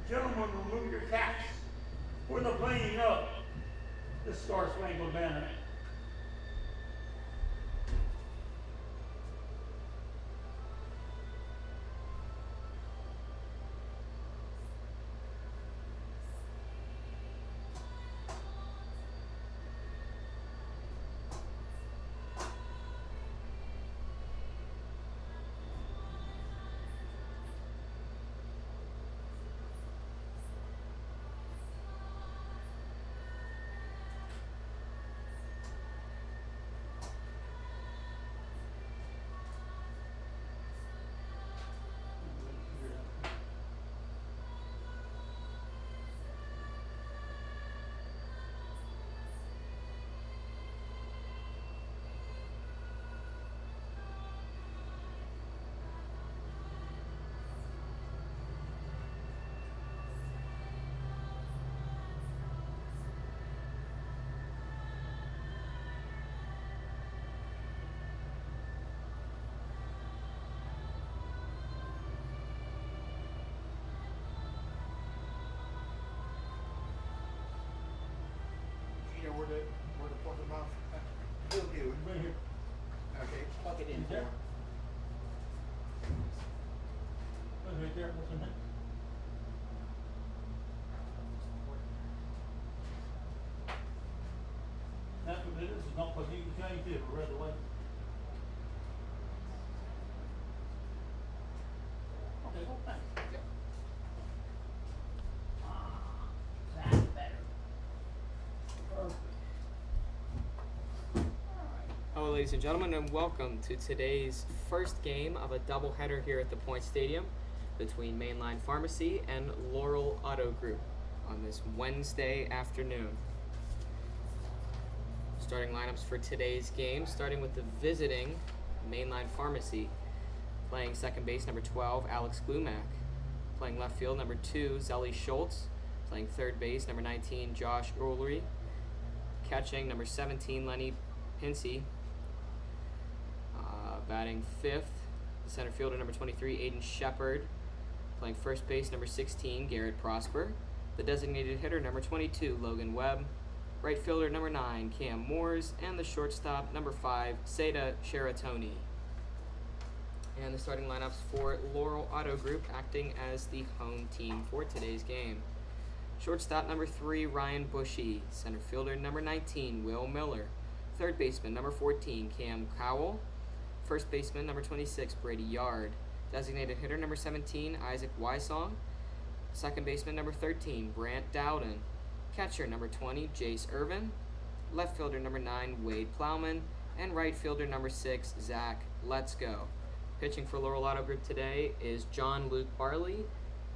Gentlemen, remove your caps for the playing of the Star Spangled Banner. Where to plug them off? Will do. Right here. Okay, plug it in for Okay. him. That's right there. What's in it? That's what it is. It's not plugged in. You can change it right away. Okay, well, thanks. Yep. That's better. Perfect. Hello, ladies and gentlemen, and welcome to today's first game of a doubleheader here at the Point Stadium between Mainline Pharmacy and Laurel Auto Group on this Wednesday afternoon. Starting lineups for today's game, starting with the visiting Mainline Pharmacy. Playing second base, number 12, Alex Glumack. Playing left field, number 2, Zelly Schultz. Playing third base, number 19, Josh Ulrey. Catching, number 17, Lenny Pinsey. Batting fifth, the center fielder, number 23, Aiden Shepard. Playing first base, number 16, Garrett Prosper. The designated hitter, number 22, Logan Webb. Right fielder, number 9, Cam Moores. And the shortstop, number 5, Seda Sheratoni. And the starting lineups for Laurel Auto Group acting as the home team for today's game. Shortstop, number 3, Ryan Bushy. Center fielder, number 19, Will Miller. Third baseman, number 14, Cam Cowell. First baseman, number 26, Brady Yard. Designated hitter, number 17, Isaac Wysong. Second baseman, number 13, Brant Dowden. Catcher, number 20, Jace Irvin. Left fielder, number 9, Wade Plowman. And right fielder, number 6, Zach Let's Go. Pitching for Laurel Auto Group today is John Luke Barley.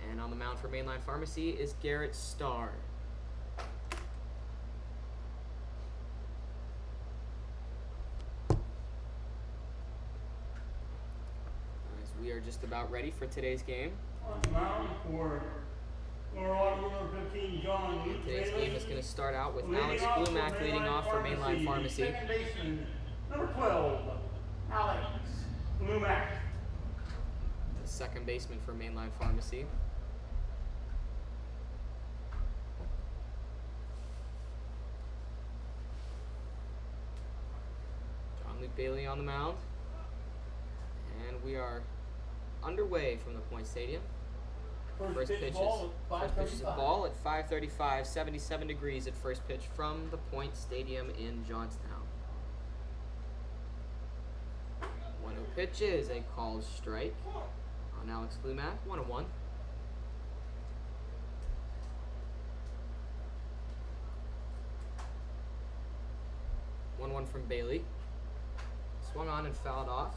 And on the mound for Mainline Pharmacy is Garrett Starr. We are just about ready for today's game. On the mound for Laurel Auto Group number 15, John Luke Today's Bailey. game is going to start out with Leading Alex off for Glumack leading off for Mainline Pharmacy. Second baseman, number 12, Alex Glumack. The second baseman for Mainline Pharmacy. John Luke Bailey on the mound. And we are underway from the Point Stadium. First pitch is a ball at 5:35, 77 degrees at first pitch from the Point Stadium in Johnstown. 1-0 pitch is a called strike on Alex Glumack, 1-1. One from Bailey. Swung on and fouled off.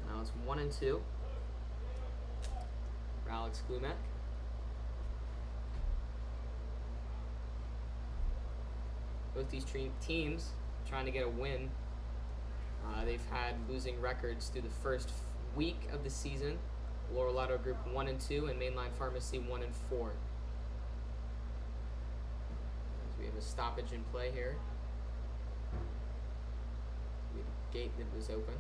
Now it's 1-2 for Alex Glumack. Both these teams trying to get a win. They've had losing records through the first week of the season. Laurel Auto Group 1-2 and Mainline Pharmacy 1-4. As we have a stoppage in play here. We have a gate that was open.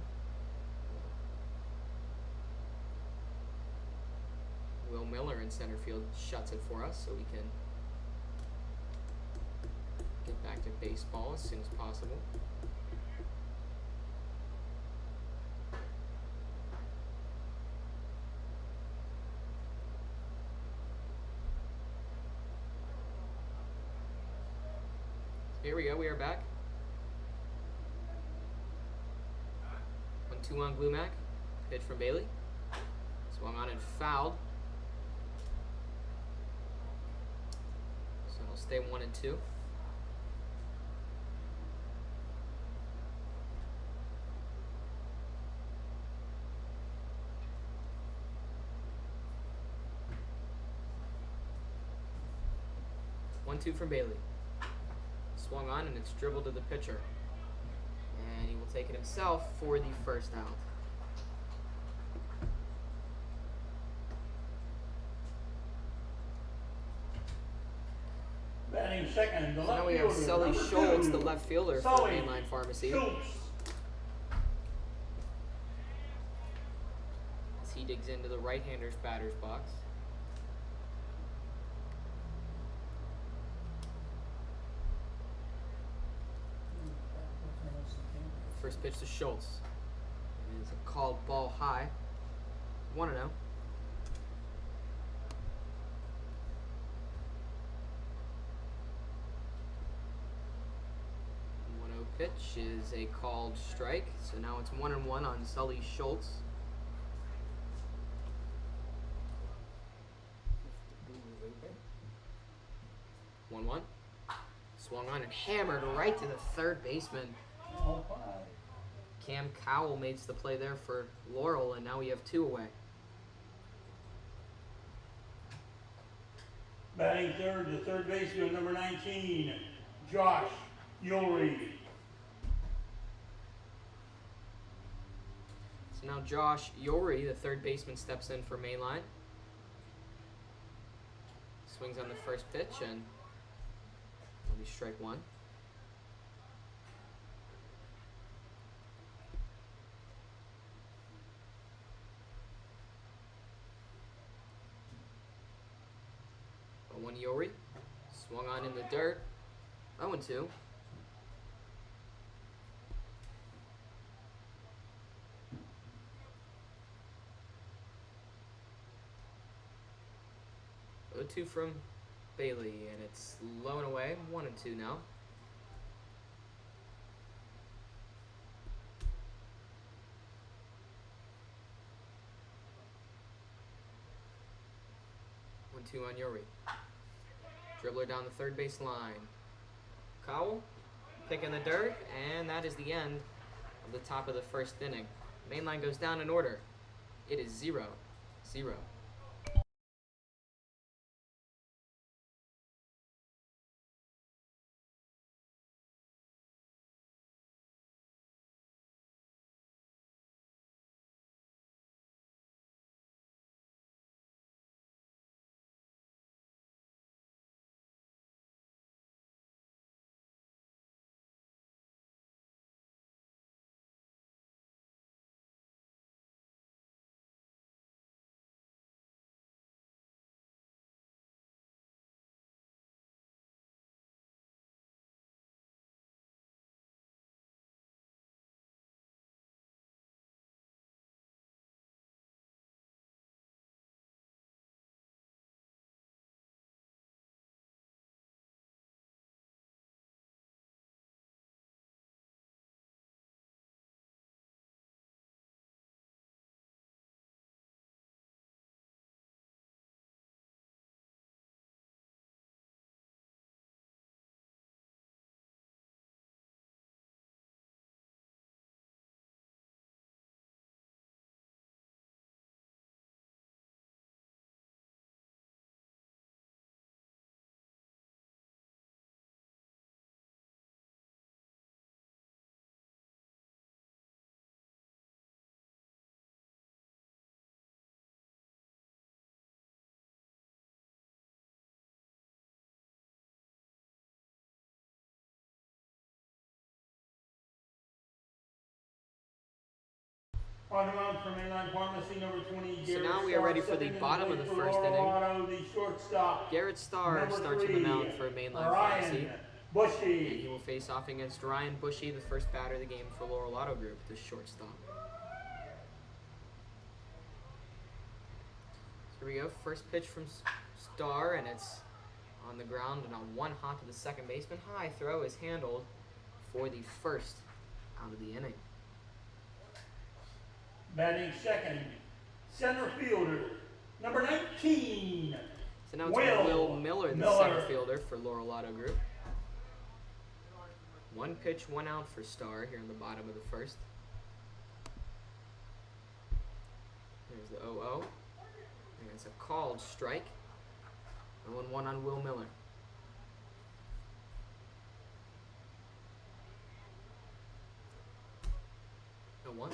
Will Miller in center field shuts it for us so we can get back to baseball as soon as possible. Here we go, we are back. 1-2 on Glumac. Pitch from Bailey. Swung on and fouled. So it'll stay 1-2. One-two from Bailey. Swung on and it's dribbled to the pitcher. And he will take it himself for the first out. Batting second, the So left now we have fielder, Sully number Schultz, 2. the left fielder for Sully Mainline Pharmacy. Schultz. As he digs into the right-hander's batter's box. First pitch to Schultz. It is a called ball high. 1-0. 1-0 pitch is a called strike. So now it's 1-1 on Sully Schultz. One. Swung on and hammered right to the third baseman. Oh, five. Cam Cowell makes the play there for Laurel, and now we have 2 away. Batting third, the third baseman, number 19, Josh Yori. So now Josh Yori, the third baseman, steps in for Mainline. Swings on the first pitch, and it'll be strike 1. One Yori, swung on in the dirt. 0-2. Two from Bailey, and it's low and away. 1-2 now. Two on Yuri. Dribbler down the third base line. Cowell picking the dirt, and that is the end of the top of the first inning. Mainline goes down in order. It is 0-0. On the mound for Mainline Pharmacy, number 20, So Garrett now we are Starr, ready for the second in bottom of plate the for first inning. Colorado, the shortstop. Garrett Starr Number starts on the 3, mound for Mainline Ryan Pharmacy. Bushy. And he will face off against Ryan Bushy, the first batter of the game for Laurel Auto Group, the shortstop. So here we go. First pitch from Starr, and it's on the ground and on one hop to the second baseman. High throw is handled for the first out of the inning. Batting second, center fielder, number 19. So now it's Will Miller, the Miller. center fielder for Laurel Auto Group. One pitch, one out for Starr here in the bottom of the first. There's the 0-0. And it's a called strike. 0-1 on Will Miller. 0-1.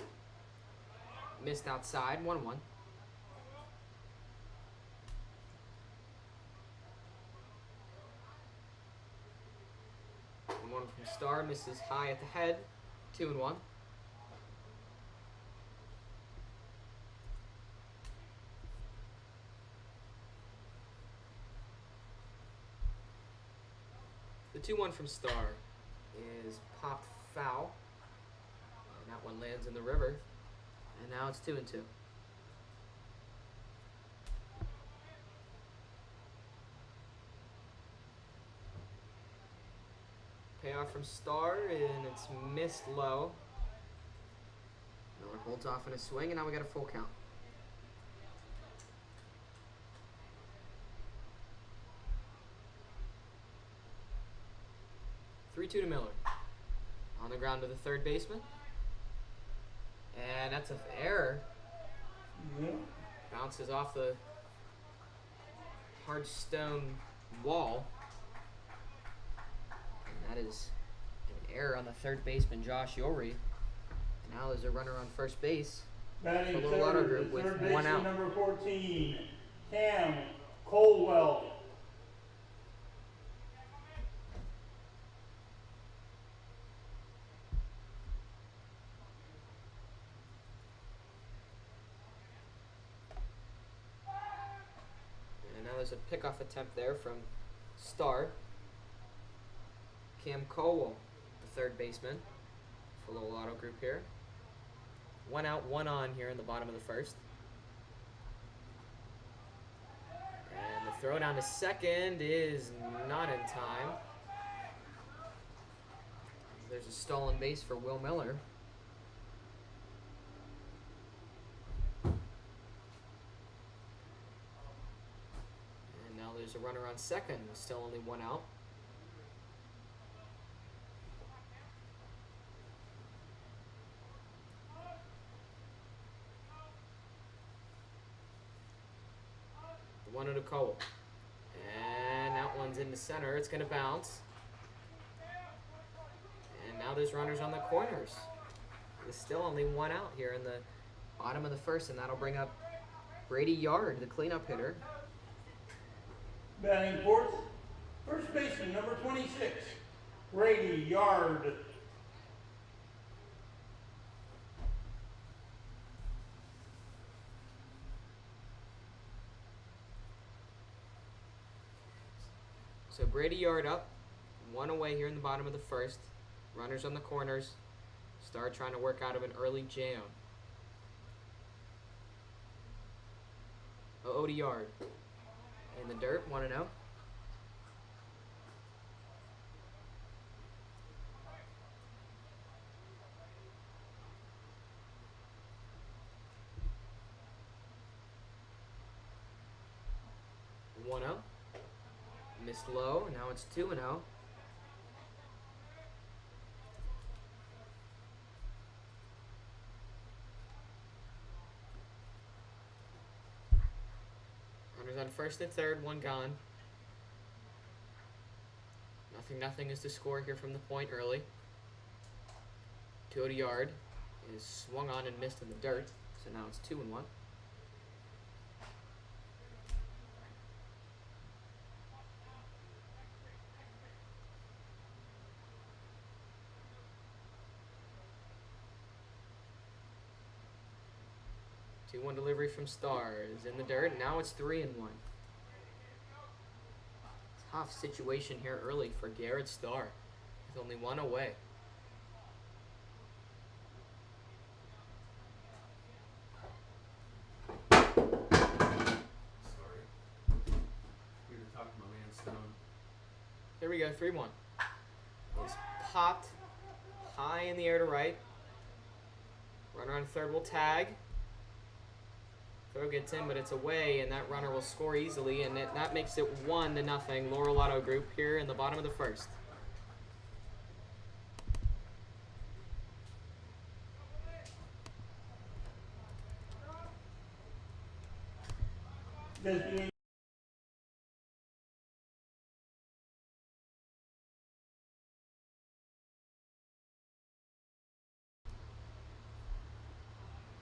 Missed outside, 1-1. One from Starr, misses high at the head, 2-1. The 2-1 from Starr is popped foul, and that one lands in the river, and now it's 2-2. Payoff from Starr, and it's missed low. Miller holds off in a swing, and now we got a full count. (3-2) to Miller. On the ground to the third baseman. And that's an error. Yeah. Bounces off the hard stone wall. And that is an error on the third baseman, Josh Yory. And now there's a runner on first base. Batting For Little Auto third, Group the with third one baseman, out. number 14, Cam Colwell. And now there's a pickoff attempt there from Starr. Cam Colwell, the third baseman for Little Auto Group here. 1 out, 1 on here in the bottom of the first. And the throw down to second is not in time. There's a stolen base for Will Miller. And now there's a runner on second, still only 1 out. The 1-0 to Cole. And that one's in the center. It's going to bounce. And now there's runners on the corners. There's still only 1 out here in the bottom of the first, and that'll bring up Brady Yard, the cleanup hitter. Batting fourth, first baseman, number 26, Brady Yard. So Brady Yard up, 1 away here in the bottom of the first. Runners on the corners. Starr trying to work out of an early jam. 0-0 to Yard. In the dirt, 1-0. Missed low, now it's 2-0. Runners on first and third, 1 gone. Nothing is the score here from the point early. 2-0 to Yard is swung on and missed in the dirt, so now it's 2-1. 2-1 delivery from Stars in the dirt. Now it's 3-1. Tough situation here early for Garrett Starr, with only one away. Sorry. We were talking to my man Stone. Here we go, 3-1. It's popped high in the air to right. Runner on third will tag. Throw gets in, but it's away, and that runner will score easily, and that makes it 1-0 Laurel Auto Group here in the bottom of the first. Designated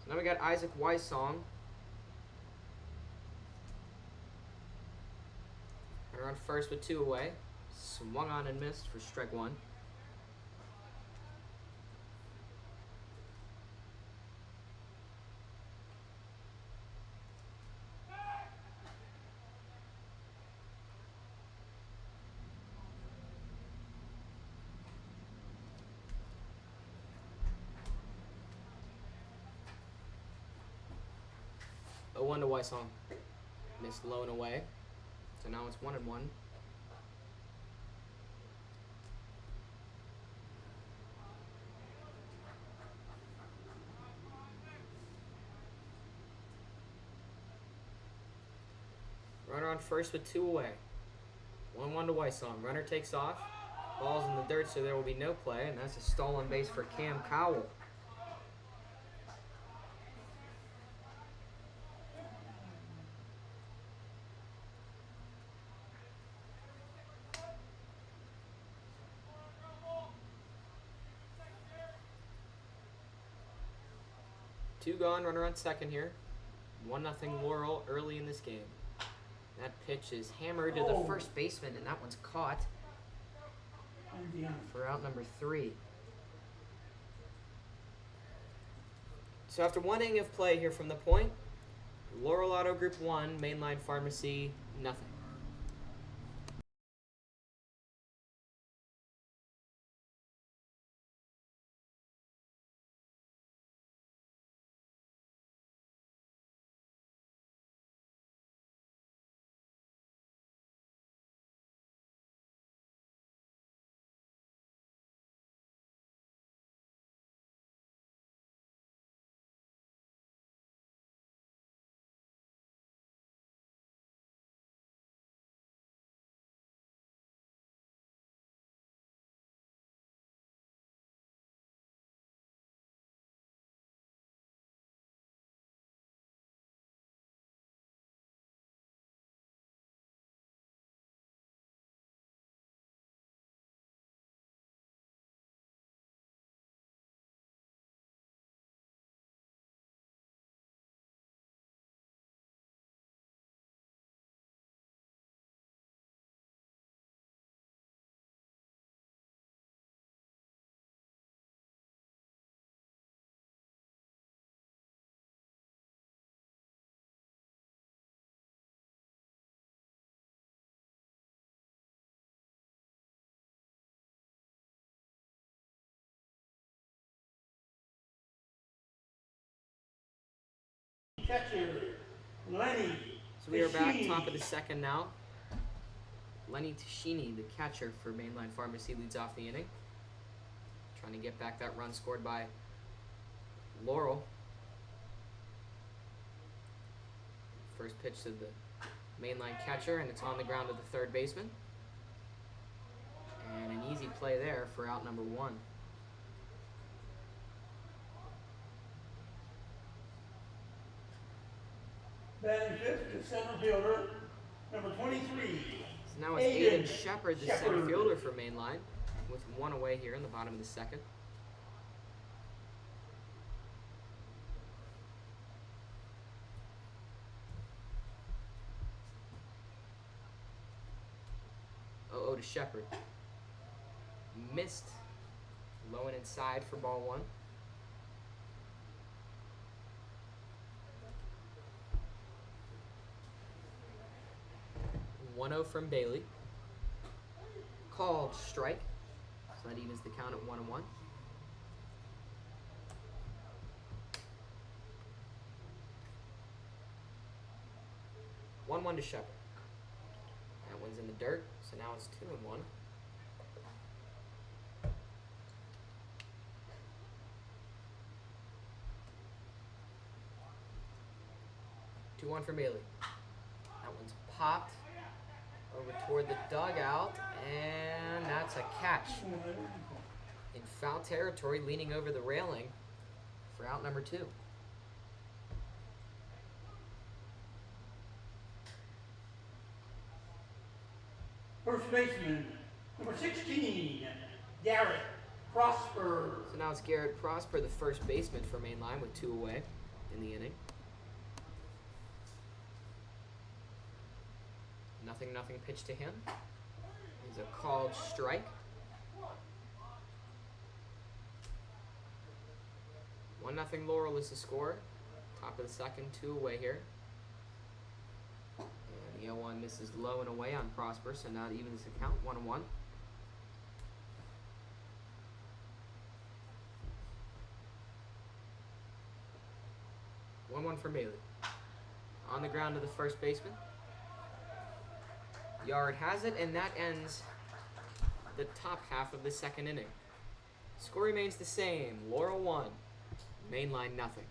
So now we got Isaac Weissong. Runner on first with 2 away. Swung on and missed for strike 1. A 1 to Weissong. Missed low and away. So now it's 1-1. Runner on first with 2 away. 1-1 to Weissong. Runner takes off. Ball's in the dirt, so there will be no play, and that's a stolen base for Cam Cowell. Two gone, runner on second here. 1-0 Laurel early in this game. That pitch is hammered to the first baseman, and that one's caught for out number 3. So after 1 inning of play here from the point, Laurel Auto Group 1, Mainline Pharmacy, nothing. catcher, Lenny. So we are back Tashini. top of the second now. Lenny Tashini, the catcher for Mainline Pharmacy, leads off the inning. Trying to get back that run scored by Laurel. First pitch to the Mainline catcher, and it's on the ground to the third baseman. And an easy play there for out number 1. Batting fifth, the center fielder, number 23. So now it's Aiden Shepard, the center fielder for Mainline, with 1 away here in the bottom of the second. Oh, to Shepard. Missed. Low and inside for ball 1. 1-0 from Bailey. Called strike. So that evens the count at 1-1. One to Shepard. That one's in the dirt, so now it's 2-1. Two one for Bailey. That one's popped over toward the dugout, and that's a catch. In foul territory, leaning over the railing for out number 2. First baseman, number 16, Garrett Prosper. So now it's Garrett Prosper, the first baseman for Main Line, with 2 away in the inning. 0-0 pitch to him. He's a called strike. 1-0 Laurel is the score. Top of the second, 2 away here. And the 0-1 misses low and away on Prosper, so now it evens the count, 1-1. One for Bailey. On the ground to the first baseman. Yard has it, and that ends the top half of the second inning. Score remains the same. Laurel 1, Main Line nothing.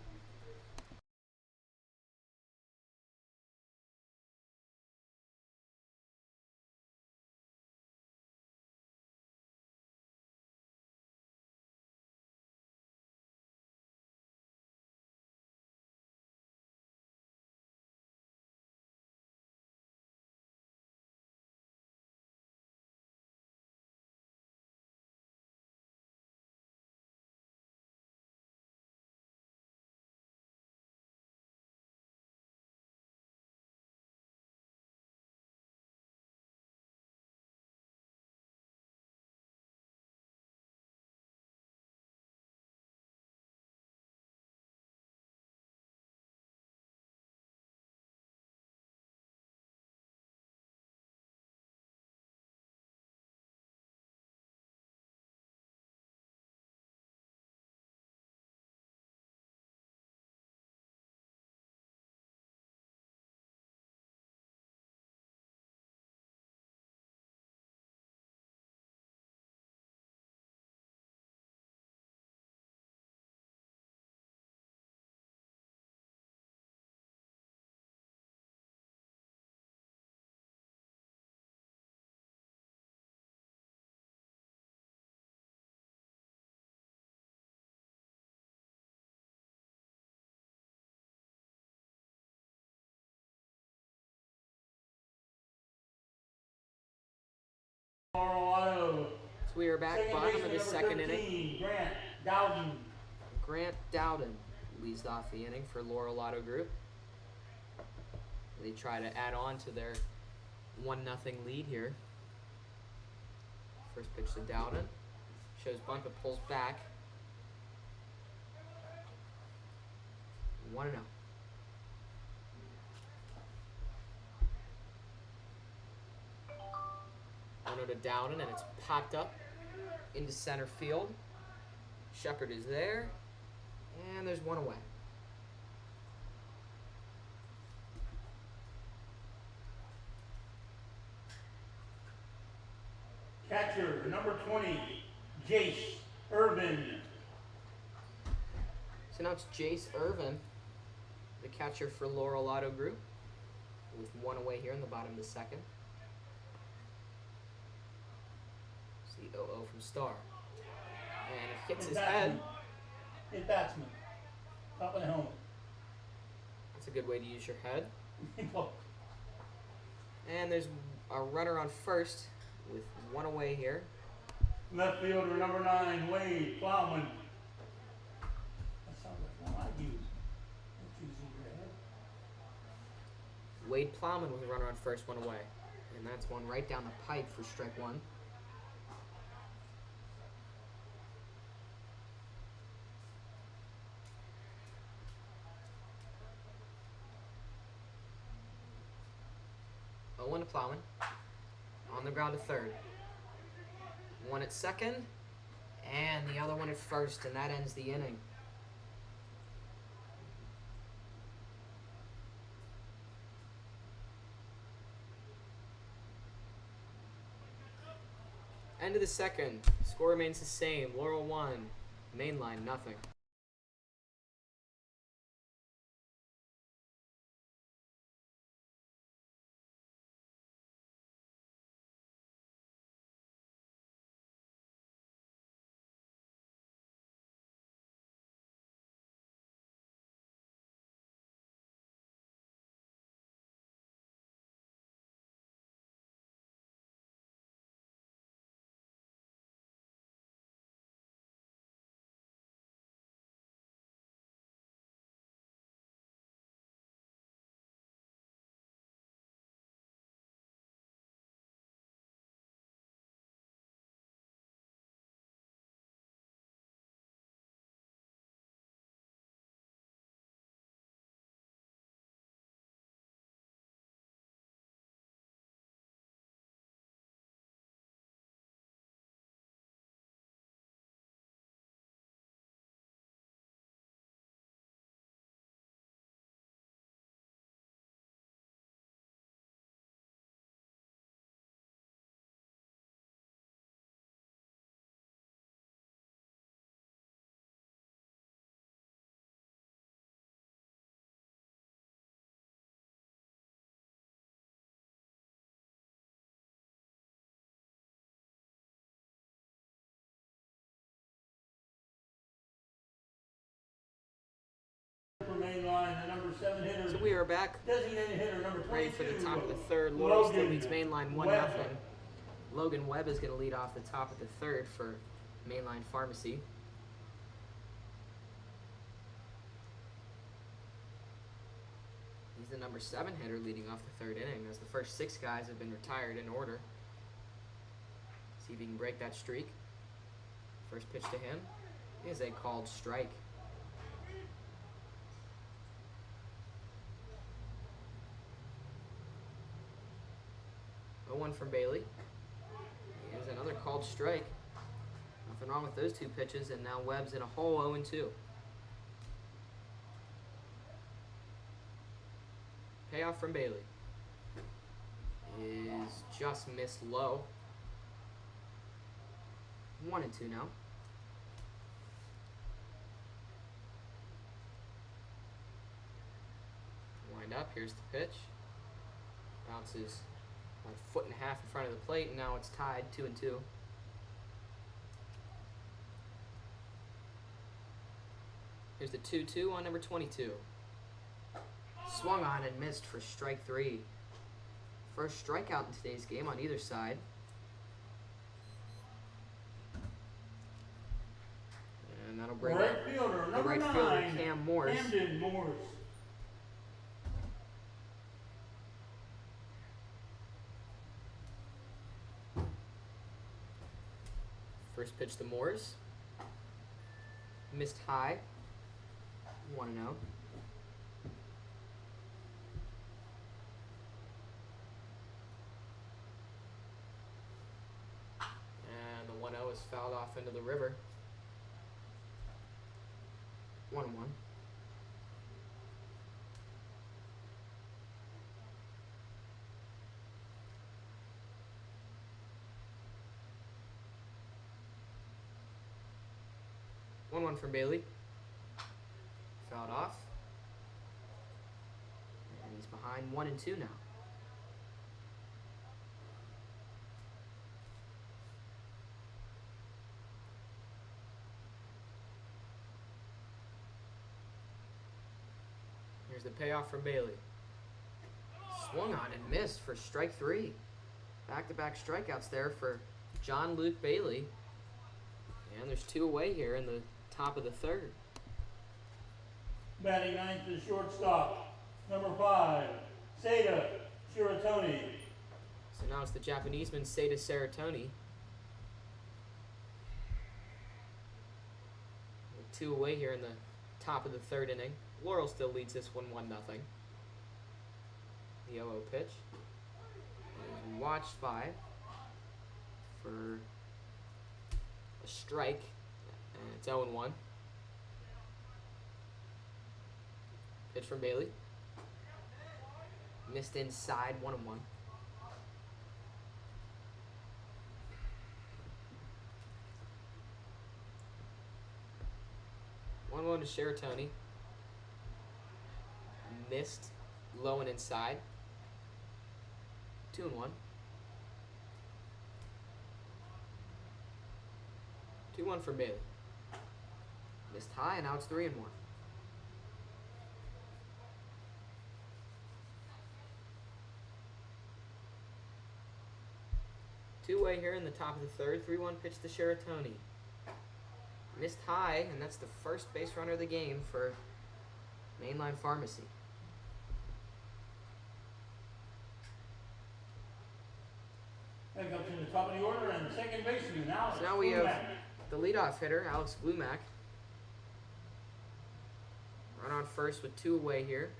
Colorado. So we are back, bottom of the second inning. Grant Dowden. Grant Dowden leads off the inning for Laurel Auto Group. They try to add on to their 1-0 lead here. First pitch to Dowden. Shows bunt but pulls back. 1-0. To Dowden, and it's popped up into center field. Shepard is there, and there's 1 away. Catcher, number 20, Jace Irvin. So now it's Jace Irvin, the catcher for Laurel Auto Group, with 1 away here in the bottom of the second. The 0-0 from Starr. And it hits his head. Hit batsman. Top of the helmet. That's a good way to use your head. And there's a runner on first with 1 away here. Left fielder number 9, Wade Plowman. That sounds like one I use. Don't use your head. Wade Plowman with a runner on first, 1 away. And that's one right down the pipe for strike 1. 0-1 to Plowman. On the ground to third. One at second, and the other one at first, and that ends the inning. End of the second. Score remains the same. Laurel 1, Mainline nothing. Main line, the number 7 hitter. So we are back, Designated hitter number 22. ready for the top of the third. Laurel still Logan leads Mainline 1-0. Webb. Logan Webb is going to lead off the top of the third for Mainline Pharmacy. He's the number 7 hitter leading off the third inning, as the first 6 guys have been retired in order. See if he can break that streak. First pitch to him is a called strike. 0-1 from Bailey. Here's another called strike. Nothing wrong with those 2 pitches, and now Webb's in a hole 0-2. Payoff from Bailey is just missed low. 1-2 now. Wind up, here's the pitch. Bounces about a foot and a half in front of the plate, and now it's tied 2-2. Here's the 2-2 on number 22. Swung on and missed for strike 3. First strikeout in today's game on either side. And that'll bring Right up fielder, the number right 9, fielder, Cam Morris. Camden Morris. First pitch to Morris. Missed high. 1-0. And the 1-0 is fouled off into the river. 1-1. One from Bailey. Fouled off. And he's behind 1-2 now. Here's the payoff from Bailey. Swung on and missed for strike 3. Back-to-back strikeouts there for John Luke Bailey. And there's 2 away here in the top of the third. Batting ninth is shortstop, number 5, Seda Shiratoni. So now it's the Japaneseman Seda Seratoni. With 2 away here in the top of the third inning. Laurel still leads this one 1-0. The 0-0 pitch. watched by for a strike, and it's 0-1. Pitch from Bailey. Missed inside, 1-1. 1-1 to Sheratoni. Missed, low and inside. 2-1. 2-1 for Bailey. Missed high, and now it's 3-1. Two-way here in the top of the third. 3-1 pitch to Sheratoni. Missed high, and that's the first base runner of the game for Mainline Pharmacy. That comes in the top of the order, and second baseman now. So now we have the leadoff hitter, Alex Glumac. Run on first with 2 away here.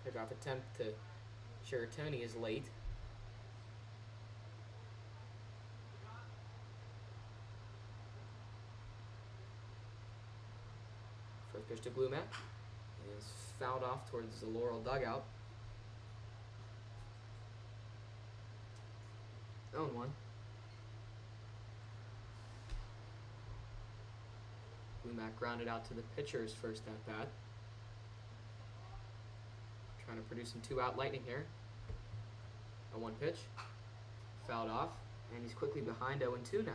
Pickoff attempt to Sheratoni is late. First pitch to Glumac is fouled off towards the Laurel dugout. 0-1. Glumac grounded out to the pitcher's first at bat. Trying to produce some 2-out lightning here. A 1 pitch. Fouled off. And he's quickly behind 0-2 now.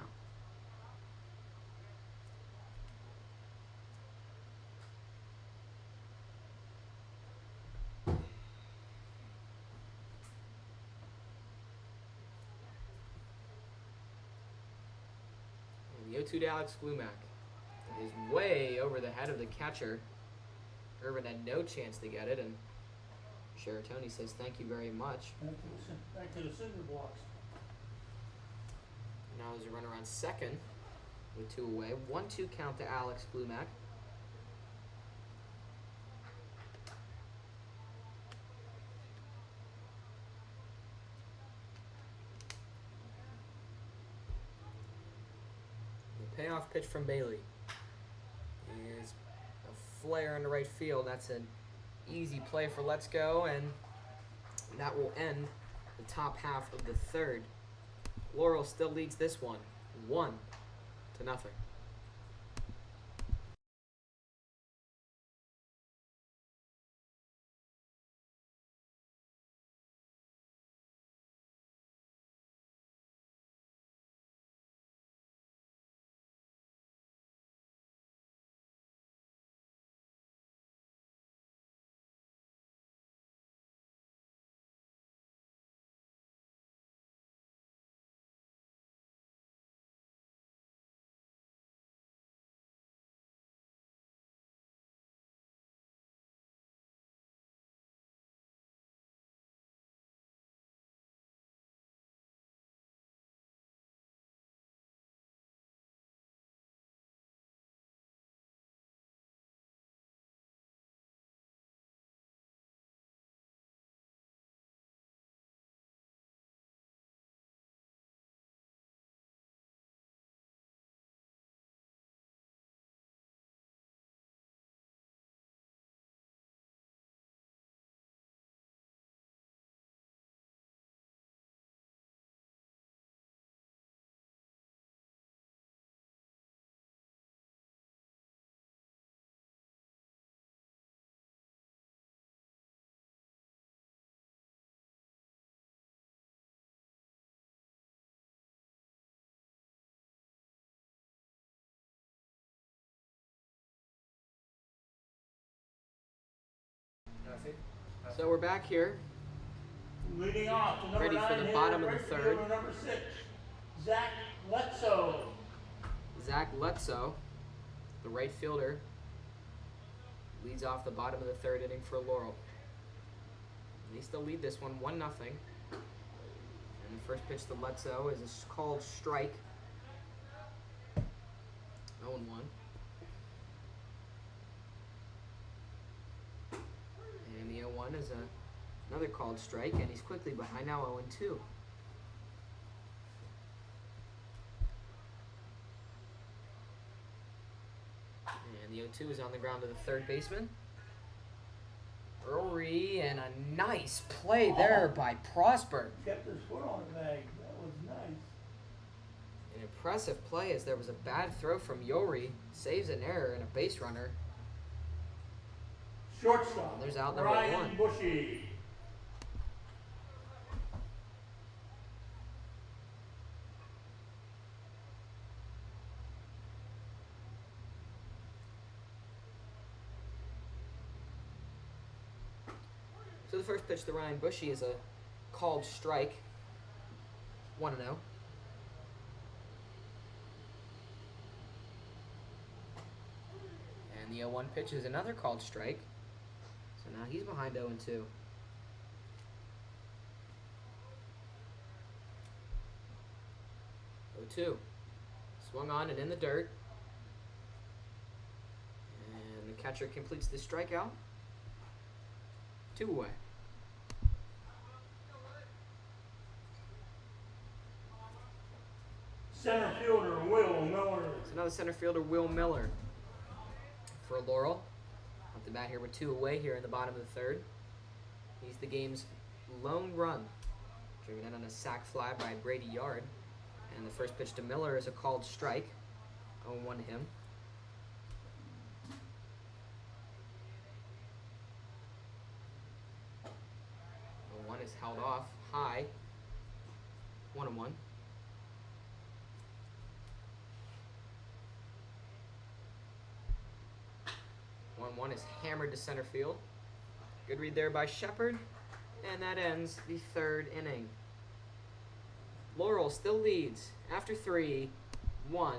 And the 0-2 to Alex Glumac is way over the head of the catcher. Irvin had no chance to get it, and Sheratoni says thank you very much. Back to the cinder blocks. Now there's a runner on second with 2 away. 1-2 count to Alex Glumac. The payoff pitch from Bailey is a flare into right field. That's an easy play for Let's Go, and that will end the top half of the third. Laurel still leads this one, 1-0. That's it. So we're back here. Leading off, the number Ready 9 for the hitter, bottom of the right third. fielder, number 6, Zach Letso. Zach Letso, the right fielder, leads off the bottom of the third inning for Laurel. They still lead this one 1-0. And the first pitch to Letso is a called strike. 0-1. Another called strike, and he's quickly behind now 0-2. And the 0-2 is on the ground to the third baseman. Rory, and a nice play there by Prosper. Kept his foot on the bag. That was nice. An impressive play as there was a bad throw from Yori. Saves an error and a base runner. Shortstop. There's out number Ryan 1. Bushy. So the first pitch to Ryan Bushy is a called strike. 1-0. And the 0-1 pitch is another called strike. So now he's behind 0-2. Two. Swung on and in the dirt. And the catcher completes the strikeout. 2 away. Center fielder Will Miller. It's another center fielder, Will Miller, for Laurel. Off the bat here with 2 away here in the bottom of the third. He's the game's lone run, driven in on a sac fly by Brady Yard. And the first pitch to Miller is a called strike. 0-1 to him. 0-1 is held off high. 1-1. 1-1 is hammered to center field. Good read there by Shepard. And that ends the third inning. Laurel still leads after 3, 1-0.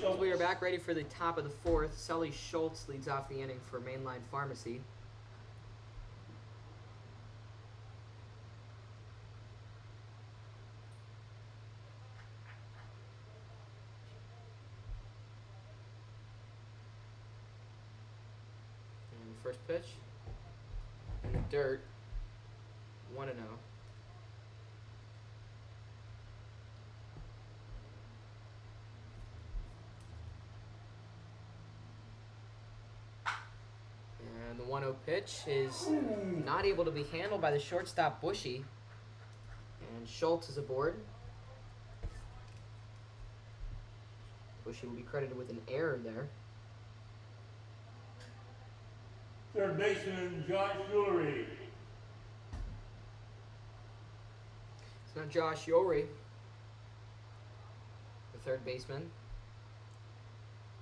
So we are back ready for the top of the fourth. Sully Schultz leads off the inning for Mainline Pharmacy. And the first pitch in the dirt, 1-0. And the 1-0 pitch is not able to be handled by the shortstop Bushy. And Schultz is aboard. Bushy will be credited with an error there. Third baseman Josh Jewelry. It's not Josh Yori, the third baseman.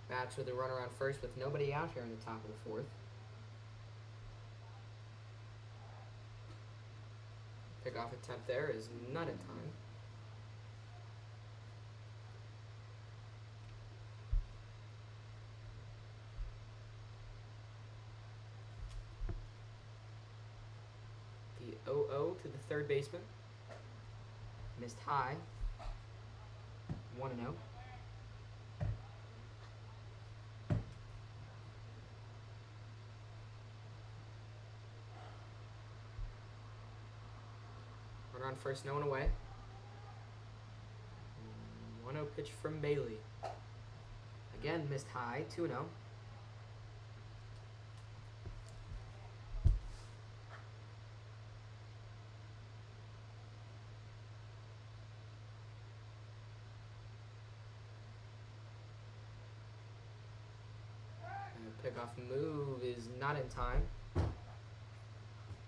Bats with a runner on first with nobody out here in the top of the fourth. Pickoff attempt there is not in time. The 0-0 to the third baseman. Missed high. 1-0. Runner on first, no one away. 1-0 pitch from Bailey. Again, missed high. 2-0. Pickoff move is not in time.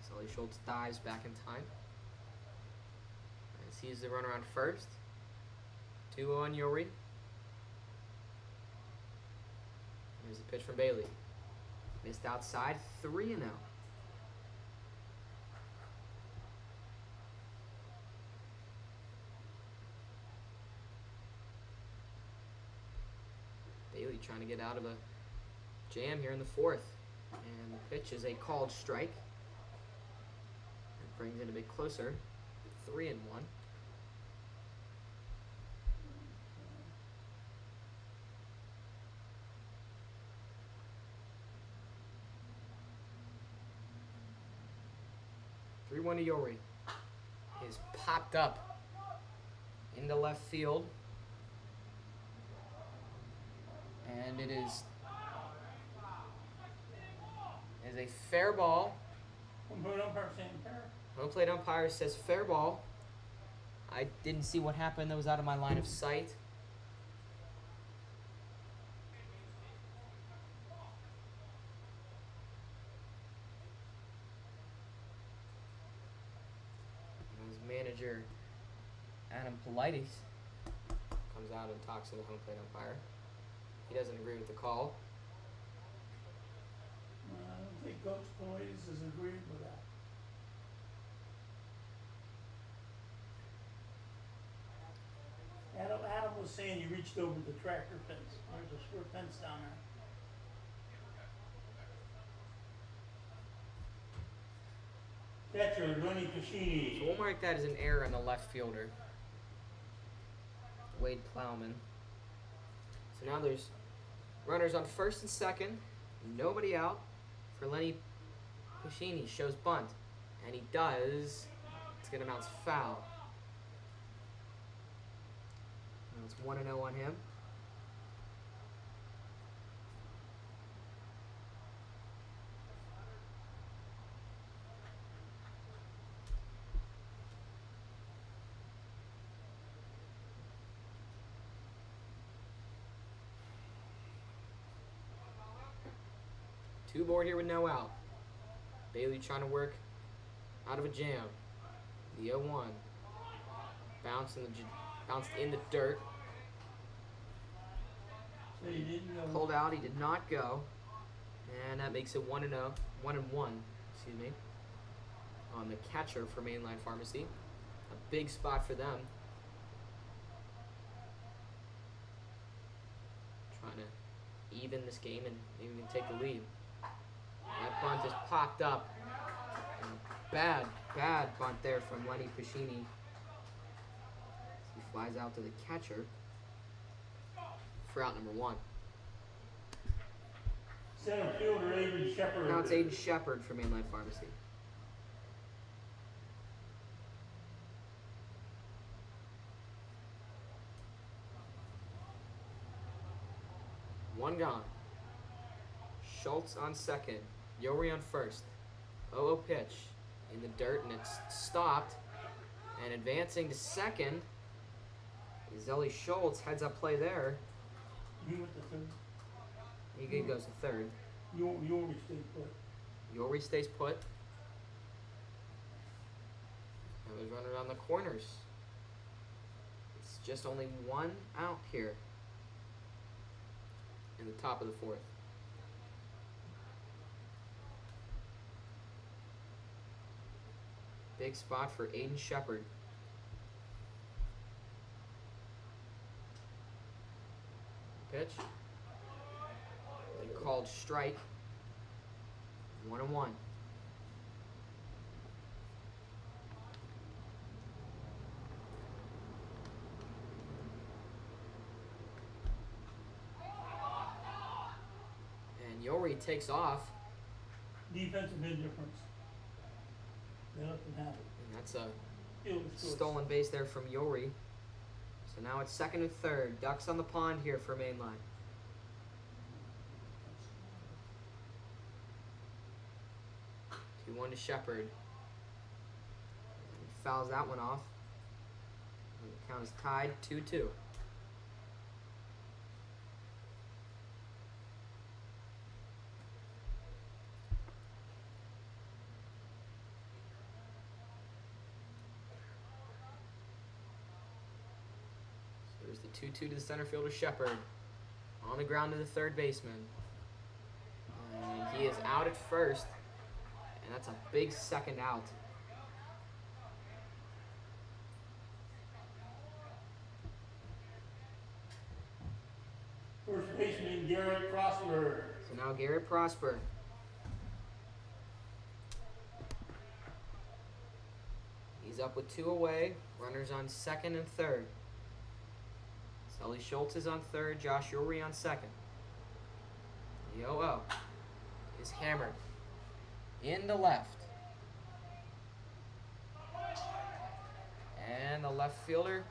Sully Schultz dives back in time. And sees the runner on first. 2-0 on Yori. Here's the pitch from Bailey. Missed outside. 3-0. Bailey trying to get out of a jam here in the fourth, and the pitch is a called strike. It brings it a bit closer, 3-1. Three-one to Yori. Is popped up into left field, and it is a fair ball. Home umpire saying fair. Home plate umpire says fair ball. I didn't see what happened. That was out of my line of sight. His manager, Adam Politis, comes out and talks to the home plate umpire. He doesn't agree with the call. I don't think Coach Politis has agreed with that. Adam was saying you reached over the tractor fence. There's a square fence down there. Catcher, Lenny Cascini. So we'll mark that as an error on the left fielder, Wade Plowman. So now there's runners on first and second, nobody out for Lenny Cascini. Shows bunt, and he does. It's going to bounce foul. Now it's 1-0 on him. Two board here with no out. Bailey trying to work out of a jam. The 0-1. Bounced in the dirt. So he didn't go. Pulled out. He did not go. And that makes it 1-1. 1-1, excuse me. On the catcher for Mainline Pharmacy. A big spot for them. Trying to even this game and maybe even take the lead. That bunt is popped up. And bad bunt there from Lenny Pascini. He flies out to the catcher for out number 1. Center fielder, Aiden Shepard. Now it's Aiden Shepard for Mainline Pharmacy. One gone. Schultz on second. Yori on first. 0-0 pitch in the dirt, and it's stopped. And advancing to second is Ellie Schultz. Heads up play there. You went to third. He goes to third. You already stayed put. Yori stays put. Now he's running around the corners. It's just only one out here in the top of the fourth. Big spot for Aiden Shepard. Pitch. They called strike. 1-1. And Yori takes off. Defensive indifference. They let them have it. And that's a It was close. stolen base there from Yori. So now it's second and third. Ducks on the pond here for Mainline. One to Shepard. He fouls that one off. And the count is tied 2-2. So there's the 2-2 to the center fielder Shepard. On the ground to the third baseman. And he is out at first. And that's a big second out. First baseman Garrett Prosper. So now Garrett Prosper. He's up with 2 away. Runners on second and third. Sully Schultz is on third. Josh Yori on second. The 0-0 is hammered into left. And the left fielder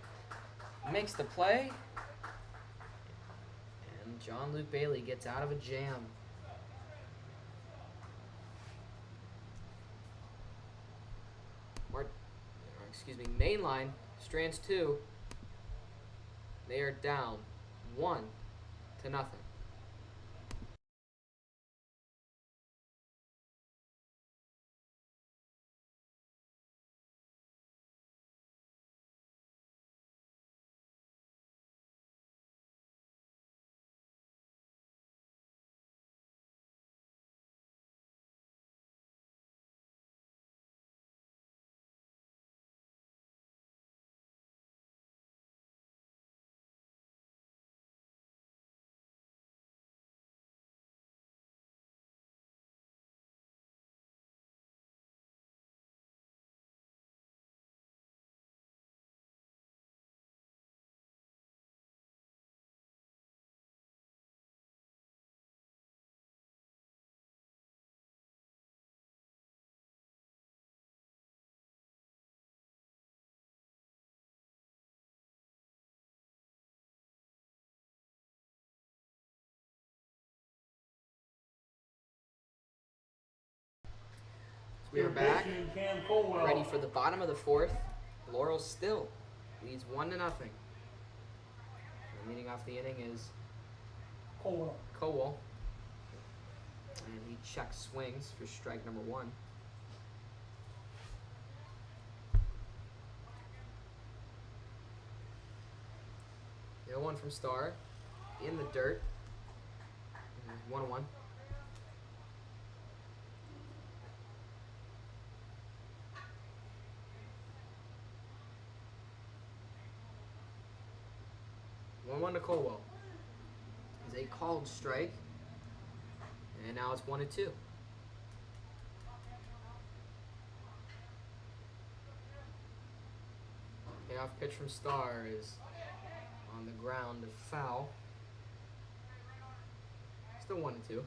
makes the play. And John Luke Bailey gets out of a jam. Mainline, Strands 2. They are down 1-0. We are Third back, baseman Cam Colwell. ready for the bottom of the fourth. Laurel still leads 1-0. Leading off the inning is Colwell. Cowell. And he checks swings for strike number 1. The 0-1 from Starr. In the dirt. 1-1. One to Colwell. Is a called strike. And now it's 1-2. Payoff pitch from Starr is on the ground, a foul. Still 1-2.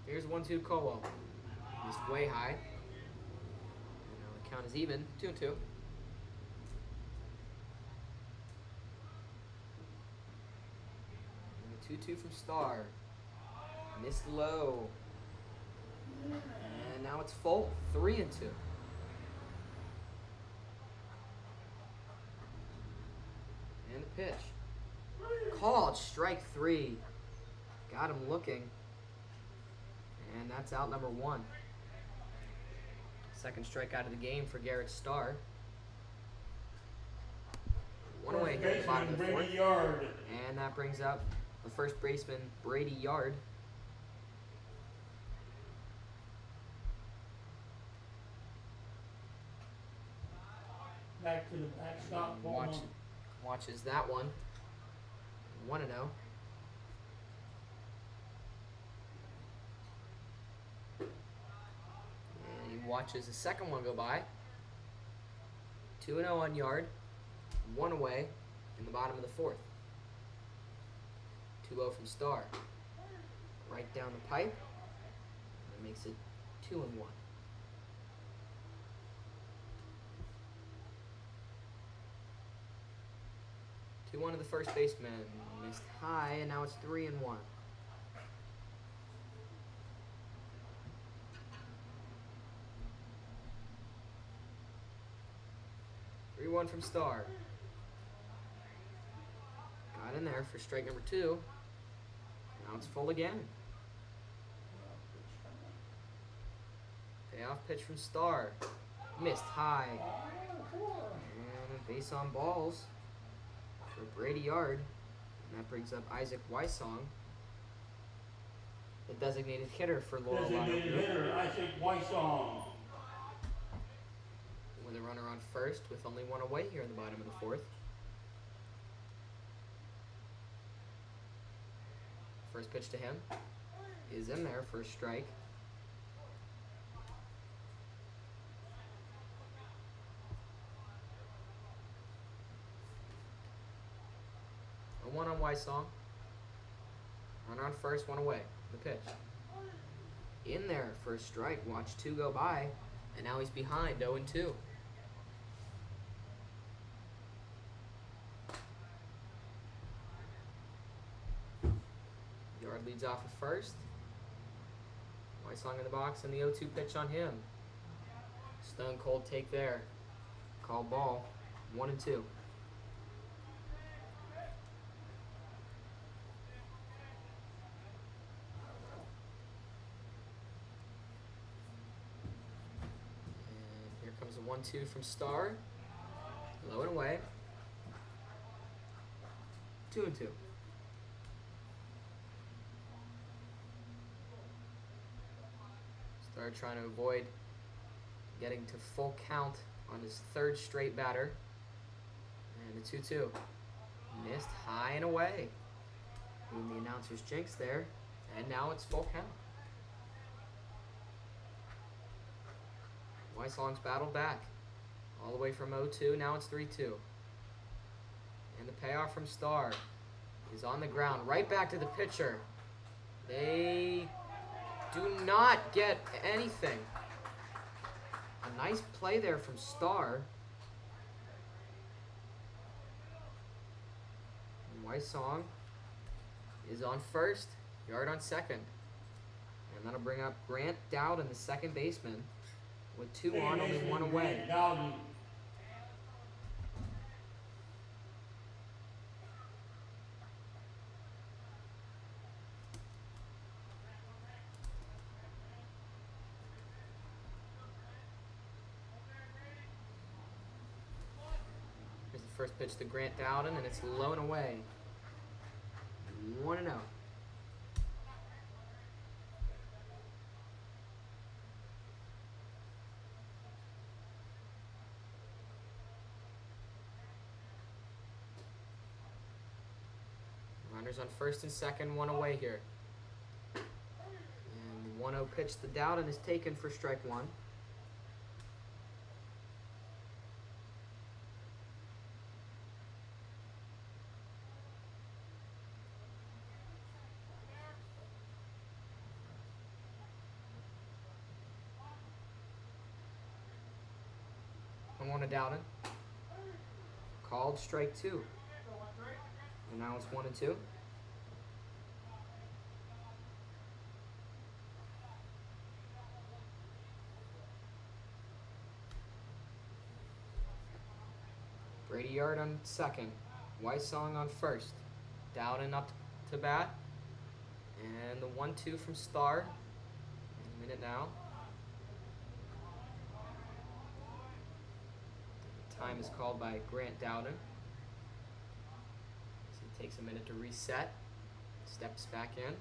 Here's 1-2 Colwell. Just way high. And now the count is even. 2-2. And the 2-2 from Starr. Missed low. And now it's full. 3-2. And the pitch. Called strike 3. Got him looking. And that's out number 1. Second strikeout of the game for Garrett Starr. One First away here at the bottom baseman of the fourth. Brady Yard. And that brings up the first baseman, Brady Yard. Back to the backstop. ball one. Watches that one. 1-0. And he watches the second one go by. 2-0 on Yard. 1 away in the bottom of the fourth. 2-0 from Starr. Right down the pipe. That makes it 2-1. One of the first baseman missed high, and now it's 3-1. 3-1 from Starr. Got in there for strike number 2. Now it's full again. Payoff pitch from Starr. Missed high. And a base on balls for Brady Yard. And that brings up Isaac Wysong, the designated hitter for Laurel Designated Group. hitter Isaac Wysong. With a runner on first with only 1 away here in the bottom of the fourth. First pitch to him is in there for a strike. A 1 on Wysong. Runner on first, 1 away. The pitch. In there for a strike. Watch 2 go by. And now he's behind 0-2. Yard leads off at first. Wysong in the box and the 0-2 pitch on him. Stone cold take there. Call ball. 1-2. Comes a 1-2 from Starr. Low and away. 2-2. Starr trying to avoid getting to full count on his 3rd straight batter. And a 2-2. Missed high and away. Doing the announcer's jinx there. And now it's full count. Wysong's battled back. All the way from 0-2, now it's 3-2. And the payoff from Starr is on the ground, right back to the pitcher. They do not get anything. A nice play there from Starr. And Wysong is on first, Yard on second. And that'll bring up Grant Dowden, the second baseman. With 2 on, only 1 away. Dowden. Here's the first pitch to Grant Dowden, and it's low and away. 1-0. Runners on first and second, 1 away here. And the 1-0 pitch to Dowden is taken for strike 1. And 1 to Dowden. Called strike 2. And now it's 1-2. Brady Yard on second. Wysong on first. Dowden up to bat. And the 1-2 from Starr. In a minute now. Time is called by Grant Dowden. So he takes a minute to reset, steps back in.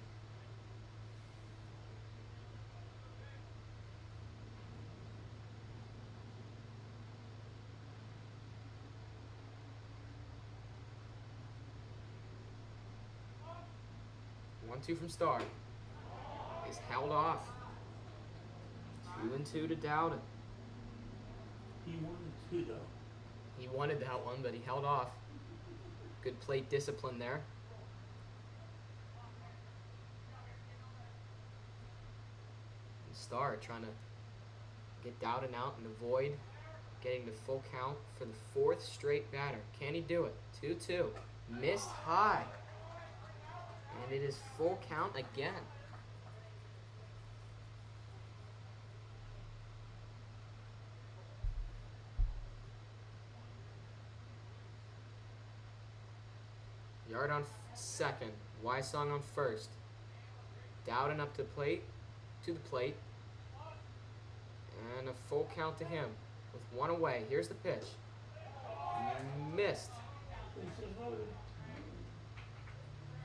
One, two from Star. Is held off. 2-2 to Dowden. He wanted to, though. He wanted that one, but he held off. Good plate discipline there. And Star trying to get Dowden out and avoid getting the full count for the 4th straight batter. Can he do it? 2-2. Missed high. And it is full count again. Yard on second. Wysong on first. Dowden up to the plate. And a full count to him with 1 away. Here's the pitch. Missed. Bases loaded.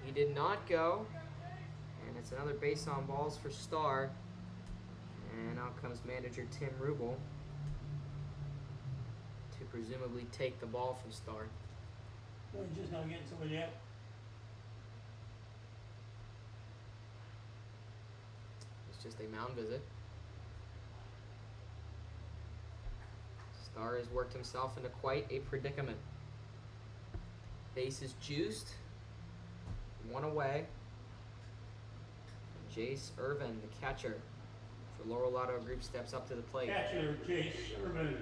He did not go. And it's another base on balls for Star. And out comes manager Tim Rubel to presumably take the ball from Star. Well, he's just not getting to it yet. It's just a mound visit. Star has worked himself into quite a predicament. Base is juiced. 1 away. Jace Irvin, the catcher for Laurel Auto Group, steps up to the plate. Catcher Jace Irvin.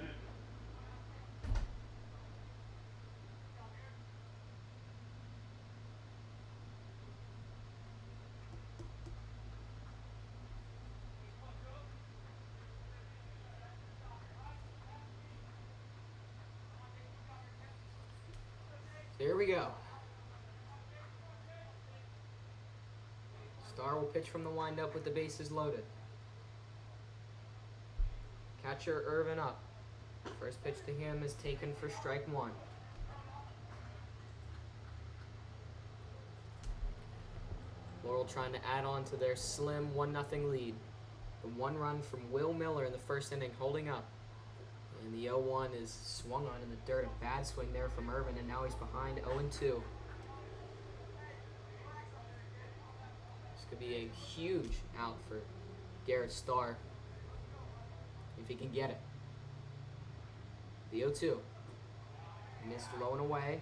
Here we go. Star will pitch from the windup with the bases loaded. Catcher Irvin up. First pitch to him is taken for strike 1. Laurel trying to add on to their slim 1-0 lead. The 1 run from Will Miller in the first inning holding up. And the 0-1 is swung on in the dirt. A bad swing there from Irvin, and now he's behind 0-2. This could be a huge out for Garrett Starr if he can get it. The 0-2. Missed low and away.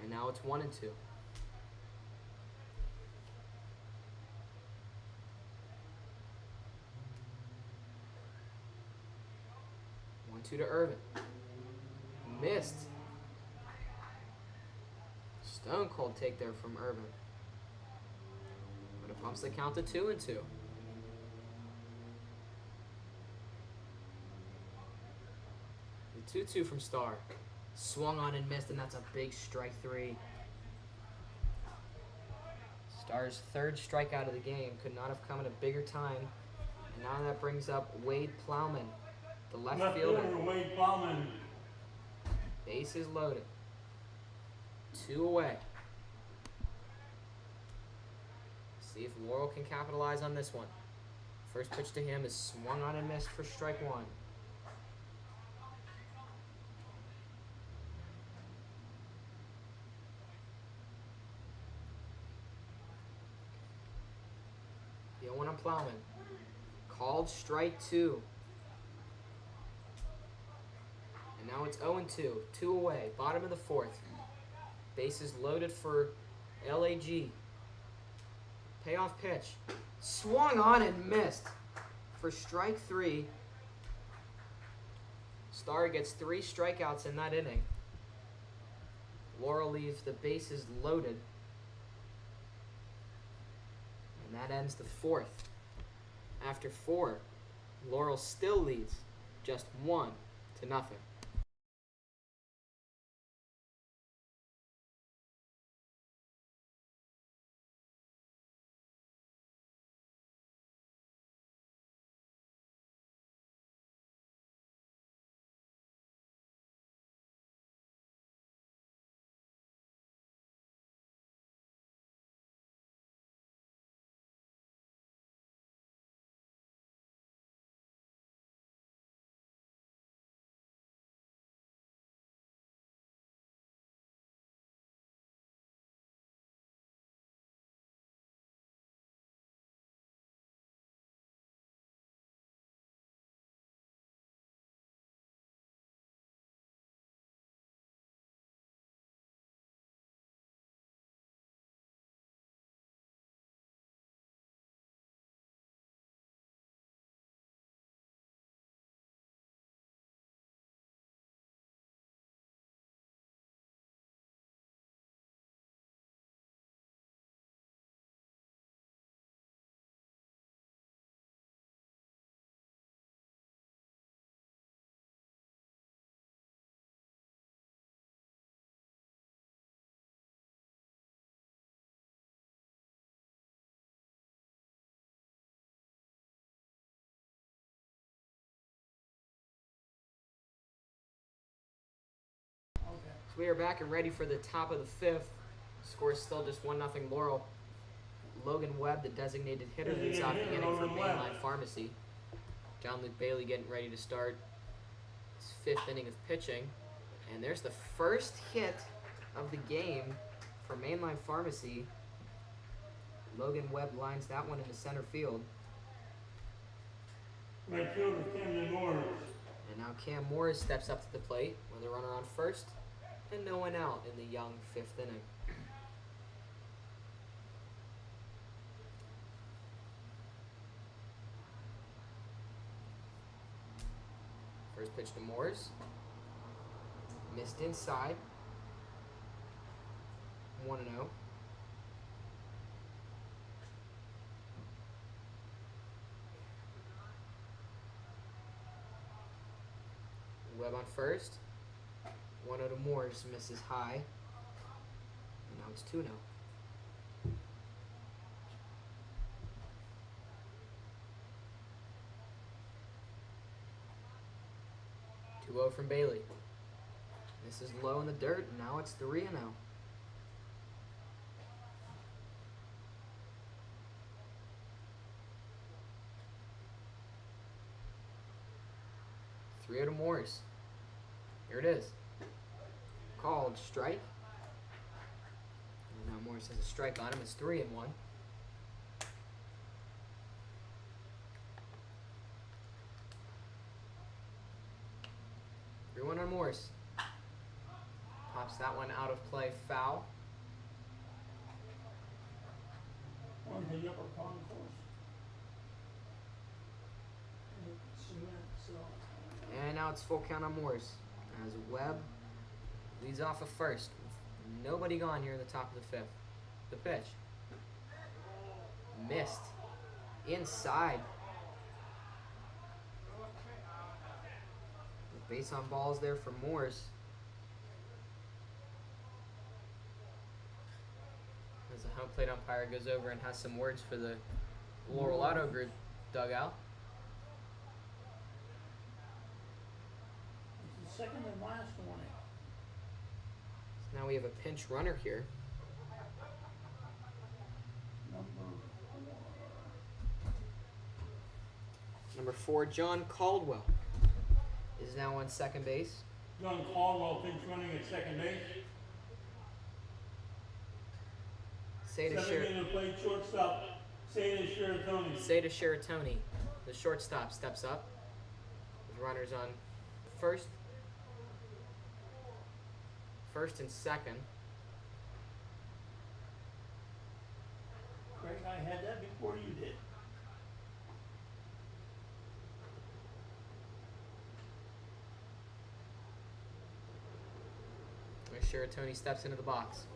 And now it's 1-2. 1-2 to Irvin. Missed. Stone cold take there from Irvin. But it bumps the count to 2-2. The 2-2 from Starr. Swung on and missed, and that's a big strike 3. Starr's 3rd strikeout of the game could not have come at a bigger time. And now that brings up Wade Plowman, the left fielder. Wade Plowman. Base is loaded. 2 away. See if Laurel can capitalize on this one. First pitch to him is swung on and missed for strike 1. The 0-1 on Plowman. Called strike 2. And now it's 0-2. 2 away. Bottom of the 4th. Bases loaded for LAG. Payoff pitch. Swung on and missed for strike 3. Starr gets 3 strikeouts in that inning. Laurel leaves the bases loaded. And that ends the 4th. After 4, Laurel still leads just 1-0. So we are back and ready for the top of the fifth. Score is still just 1-0 Laurel. Logan Webb, the designated hitter, leads off the inning for Mainline Pharmacy. John Luke Bailey getting ready to start his fifth inning of pitching. And there's the first hit of the game for Mainline Pharmacy. Logan Webb lines that one into center field. Right fielder Camden Morris. And now Cam Morris steps up to the plate with a runner on first and no one out in the young fifth inning. First pitch to Morris. Missed inside. 1-0. Webb on first. 1-0 to Morris, misses high. And now it's 2-0. 2-0 from Bailey. This is low in the dirt, and now it's 3-0. To Morris. Here it is. Called strike. And now Morris has a strike on him. It's 3-1. 3-1 on Morris. Pops that one out of play, foul. On the upper concourse. Cement, so. And now it's full count on Morris as Webb leads off of first. Nobody gone here in the top of the fifth. The pitch. Missed. Inside. The base on balls there for Morris. As the home plate umpire goes over and has some words for the Laurel Auto Group dugout. Second and last one. So now we have a pinch runner here. Number 4, John Caldwell, is now on second base. John Caldwell pinch running at second base. Stepping in to play shortstop, Seda Shiratoni, the shortstop, steps up. With runners on first and second. Greg, I had that before you did. Shiratoni steps into the box.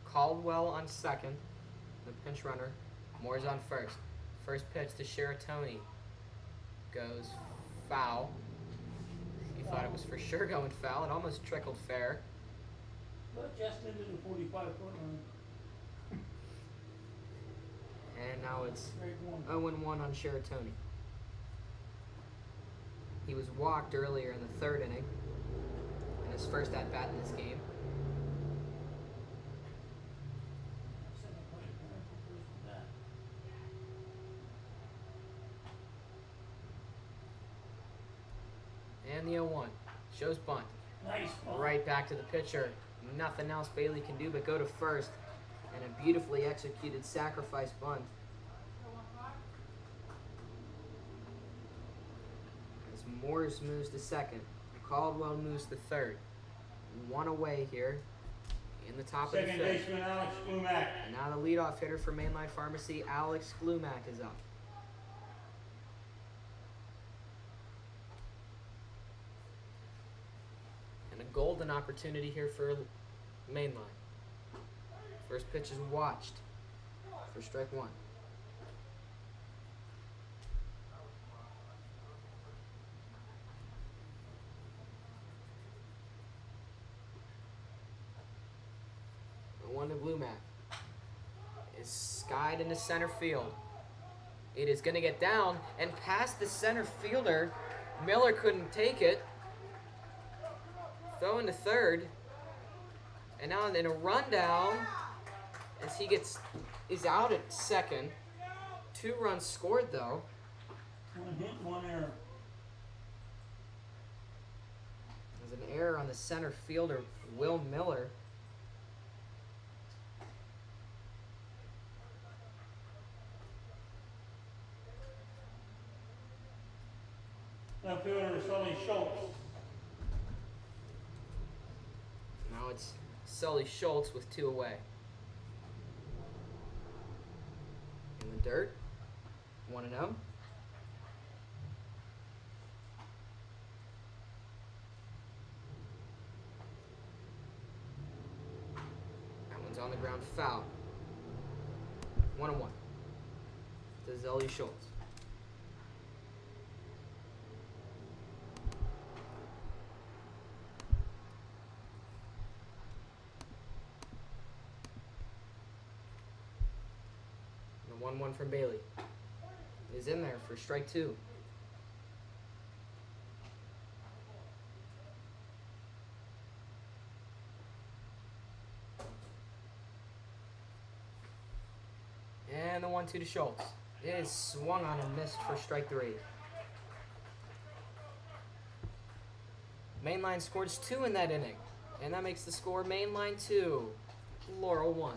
Caldwell on second, the pinch runner. Moore's on first. First pitch to Shiratoni goes foul. He thought it was for sure going foul. It almost trickled fair. But just into the 45-foot line. And now it's Strike 1. 0-1 on Shiratoni. He was walked earlier in the third inning in his first at-bat in this game. And the 0-1 shows bunt. Nice ball. Right back to the pitcher. Nothing else Bailey can do but go to first. And a beautifully executed sacrifice bunt. As Morris moves to second, Caldwell moves to third. One away here in the top of the Second fifth. baseman Alex Glumac. And now the leadoff hitter for Mainline Pharmacy, Alex Glumac, is up. And a golden opportunity here for Mainline. First pitch is watched for strike 1. One to Glumac. Is skied into center field. It is going to get down and past the center fielder. Miller couldn't take it. Throw into third. And now in a rundown, as he's out at second. 2 runs scored though. 1 hit, 1 error. There's an error on the center fielder, Will Miller. Left fielder Sully Schultz. Now it's Sully Schultz with 2 away. In the dirt, 1-0. That one's on the ground, foul. 1-1 to Sully Schultz. The 1-1 from Bailey is in there for strike 2. And the 1-2 to Schultz. It is swung on and missed for strike 3. Mainline scores 2 in that inning. And that makes the score Mainline 2, Laurel 1.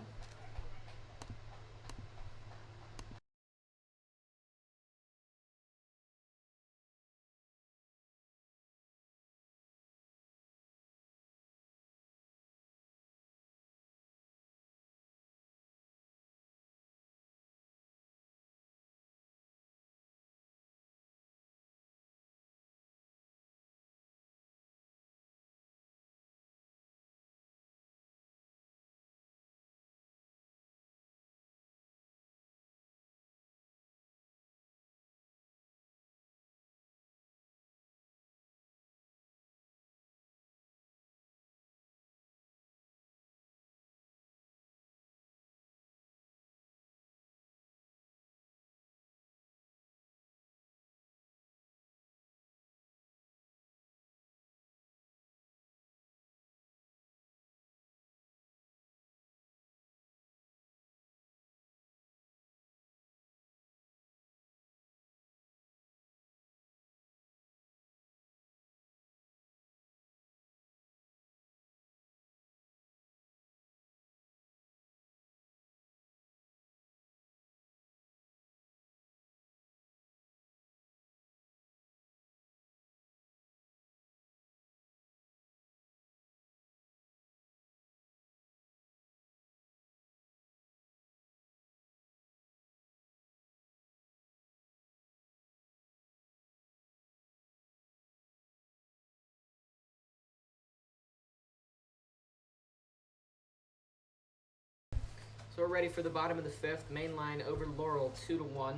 So we're ready for the bottom of the 5th. Mainline over Laurel 2-1.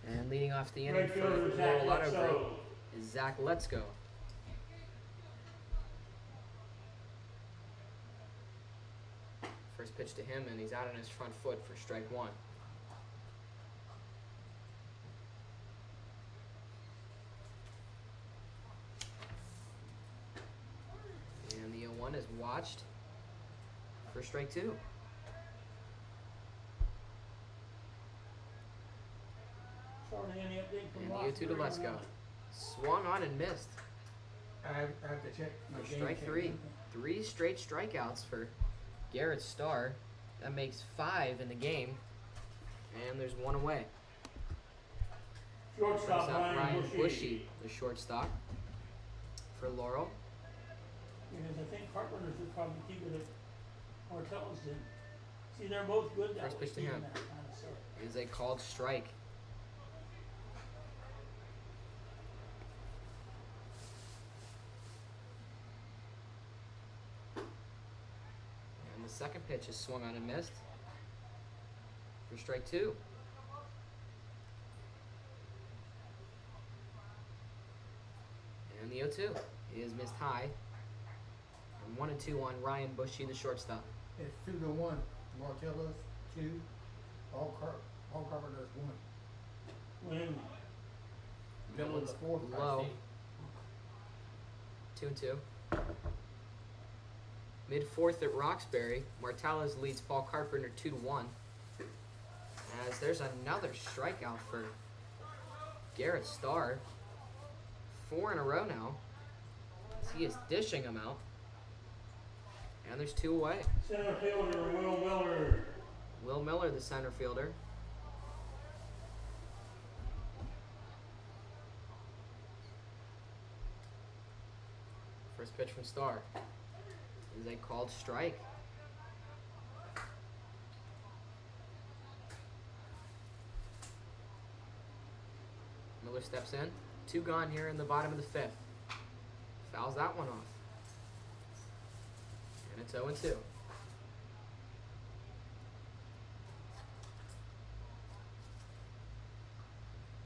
And leading off the inning Right for fielder Laurel Zach Auto Letso. Group is Zach Let's Go. First pitch to him, and he's out on his front foot for strike 1. And the 0-1 is watched for strike 2. Sorry, any update from And the Rossburg 0-2 to Let's or Go. not? Swung on and missed I have to check my for game strike check. 3. 3 straight strikeouts for Garrett Starr. That makes 5 in the game. And there's 1 away. Shortstop Brings up Ryan Bushy, Bushy. the shortstop for Laurel. Because I think Carpenters would probably keep it if Martellus did. See, they're both good that First way, pitch to keeping him. that kind of stuff. Is a called strike. And the second pitch is swung on and missed for strike 2. And the 0-2 is missed high. And 1-2 on Ryan Bushy, the shortstop. It's 2-1. Martellus 2. All Carpenters 1. Win. That Middle of one's the 4th. low. 2-2. Mid fourth at Roxbury, Martellus leads Paul Carpenter 2-1. As there's another strikeout for Garrett Starr. 4 in a row now. As he is dishing them out. And there's 2 away. Center fielder Will Miller. Will Miller, the center fielder. First pitch from Starr is a called strike. Miller steps in. 2 gone here in the bottom of the 5th. Fouls that one off. And it's 0-2.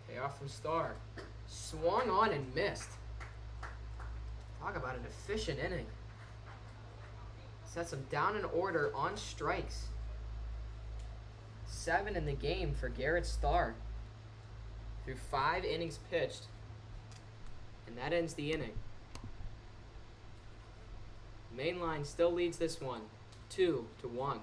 Payoff from Starr. Swung on and missed. Talk about an efficient inning. Sets him down in order on strikes. 7 in the game for Garrett Starr. Through 5 innings pitched. And that ends the inning. Mainline still leads this one, 2-1.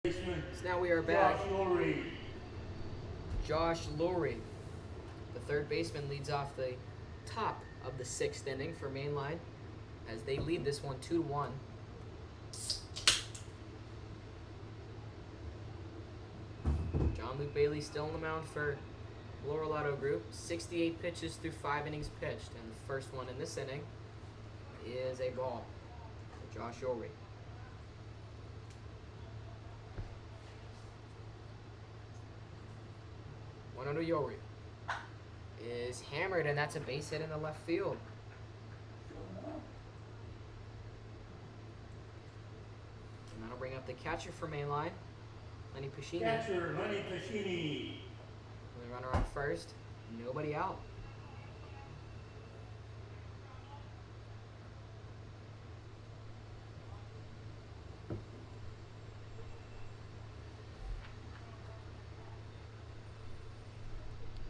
So now we are back. Josh Lurie. The third baseman leads off the top of the 6th inning for Mainline as they lead this one 2-1. John Luke Bailey still on the mound for Laurel Auto Group. 68 pitches through 5 innings pitched, and the first one in this inning is a ball for Josh Lurie. 1-0 Yori is hammered, and that's a base hit in the left field. And that'll bring up the catcher for Mainline, Lenny Pacini. Catcher Lenny Pacini. The runner on first, nobody out.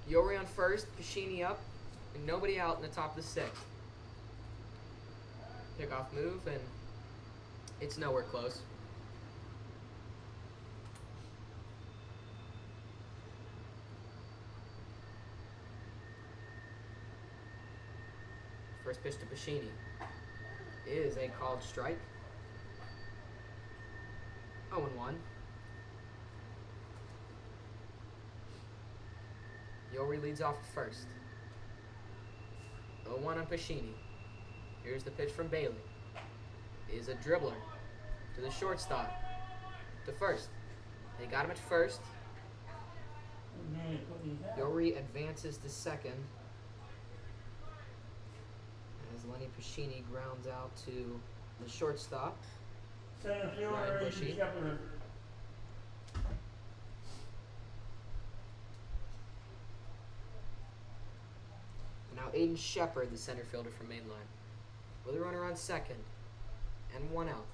Yori on first, Pacini up, and nobody out in the top of the 6th. Pickoff move, and it's nowhere close. First pitch to Pacini is a called strike. 0-1. Yori leads off at first. 0-1 on Pacini. Here's the pitch from Bailey. Is a dribbler to the shortstop. To first. They got him at first. Yori advances to second. As Lenny Pacini grounds out to the shortstop. Center fielder Ryan Bushy. Shepard. Now Aiden Shepard, the center fielder from Mainline, with a runner on second and 1 out.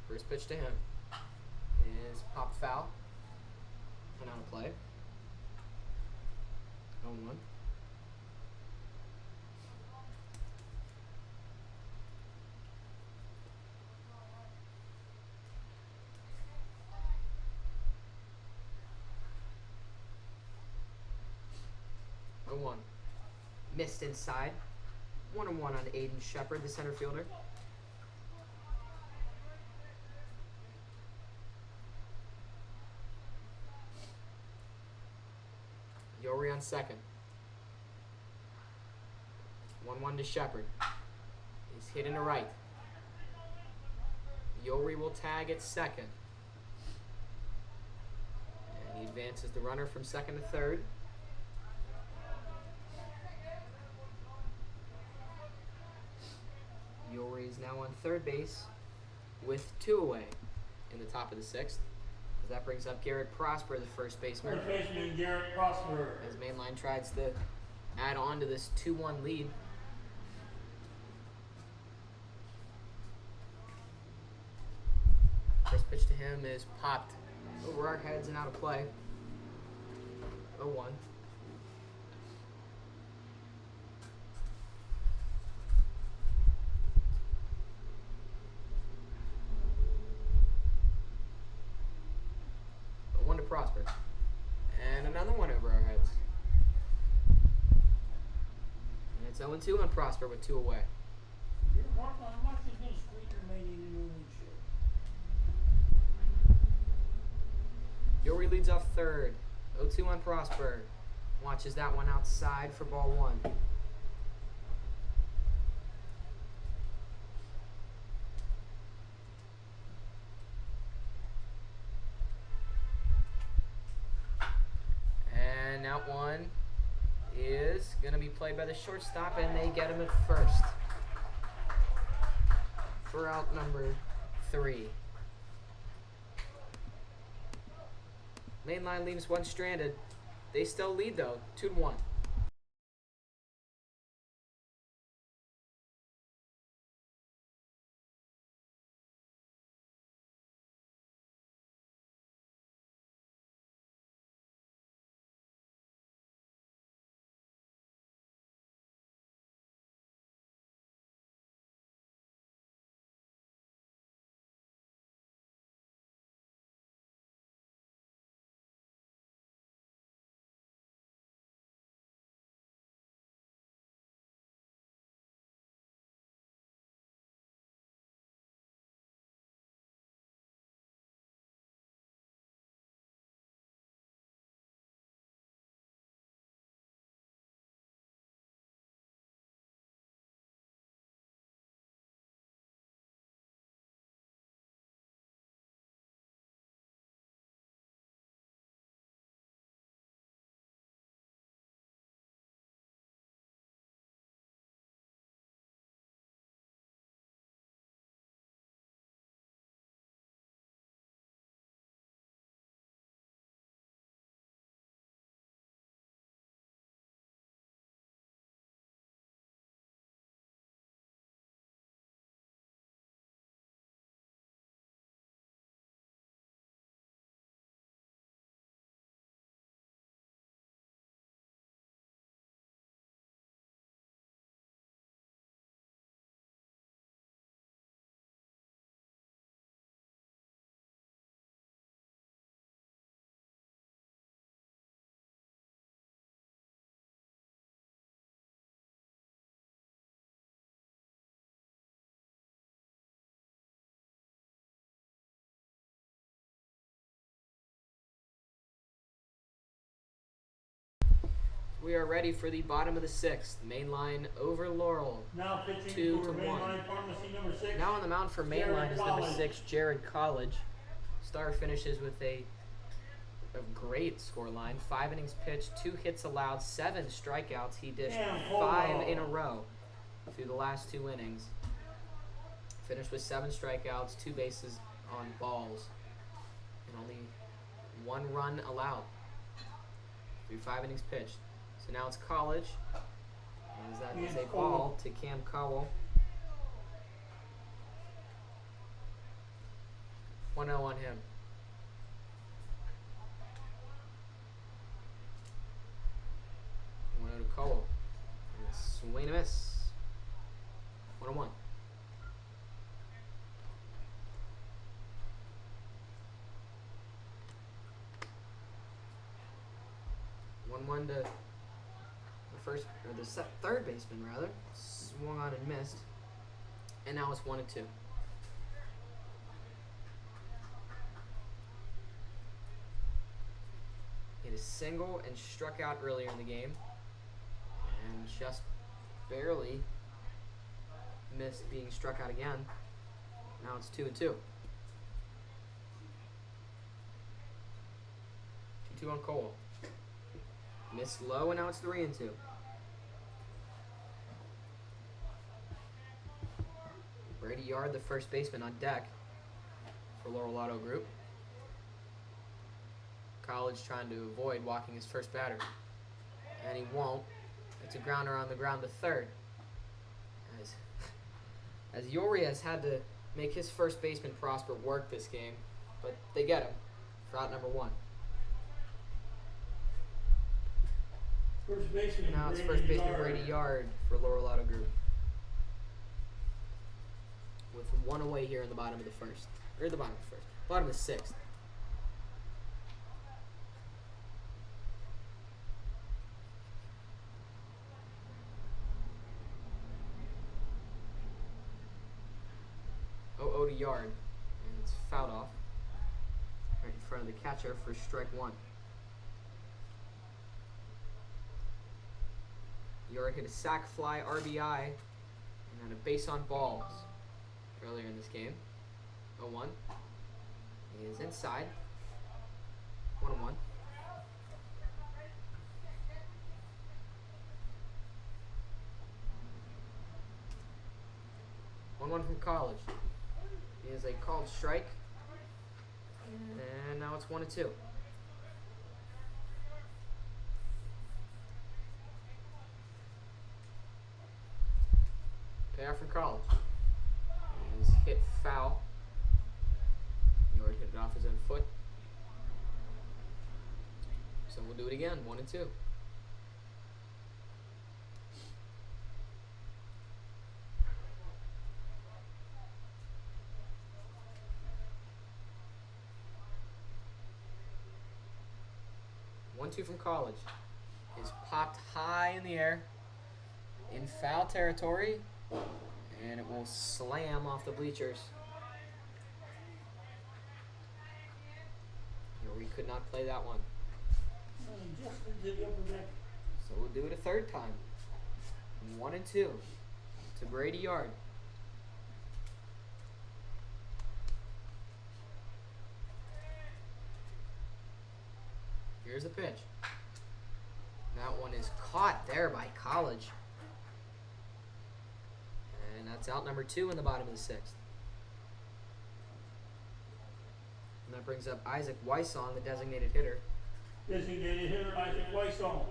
First pitch to him is popped foul. And out of play. 0-1. One. Missed inside. 1-1 on Aiden Shepard, the center fielder. Yori on second. 1-1 to Shepard. He's hit into right. Yori will tag at second. And he advances the runner from second to third. Yori is now on third base with 2 away in the top of the 6th. As that brings up Garrett Prosper, the first baseman. First baseman Garrett Prosper. As Mainline tries to add on to this 2-1 lead. First pitch to him is popped over our heads and out of play. 0-1. One to Prosper. And another one over our heads. And it's 0-2 on Prosper with 2 away. You're working on much of this squeaker made in the new shit. Yori leads off third. 0-2 on Prosper. Watches that one outside for ball 1. And that one is going to be played by the shortstop, and they get him at first for out number 3. Mainline leaves one stranded. They still lead though, 2-1. We are ready for the bottom of the 6th. Mainline over Laurel. Now pitching 2 for to Mainline 1. Pharmacy number 6. Now on the mound for Mainline is number 6, Jared College. Star finishes with a great scoreline. 5 innings pitched, 2 hits allowed, 7 strikeouts. He dished 5 in a row through the last 2 innings. Finished with 7 strikeouts, 2 bases on balls, and only 1 run allowed through 5 innings pitched. So now it's College, as that is a ball to Cam Cowell. 1-0 on him. 1-1 to the third baseman rather. Swung on and missed. And now it's 1-2. Hit a single and struck out earlier in the game. And just barely missed being struck out again. Now it's 2-2. 2-2 on Cole. Missed low, and now it's 3-2. Brady Yard, the first baseman, on deck for Laurel Auto Group. College trying to avoid walking his first batter. And he won't. It's a grounder on the ground to third. As Yori has had to make his first baseman Prosper work this game, but they get him for out number 1. First baseman. Now it's first baseman Brady Yard for Laurel Auto Group. With 1 away here in the bottom of the first. Or the bottom of the first. Bottom of the 6th. To Yard. And it's fouled off. Right in front of the catcher for strike 1. Yard hit a sac fly RBI and had a base on balls earlier in this game. 0-1. He is inside. 1-1. From College. He is a called strike. And now it's 1-2. Payoff from College. He's hit foul. Yard hit it off his own foot. So we'll do it again. 1-2. One-two from College. Is popped high in the air in foul territory, and it will slam off the bleachers. We could not play that one. Just into the upper deck. So we'll do it a third time. 1-2 to Brady Yard. Here's the pitch. That one is caught there by College. And that's out number 2 in the bottom of the 6th. And that brings up Isaac Weissong, the designated hitter. Designated hitter Isaac Weissong.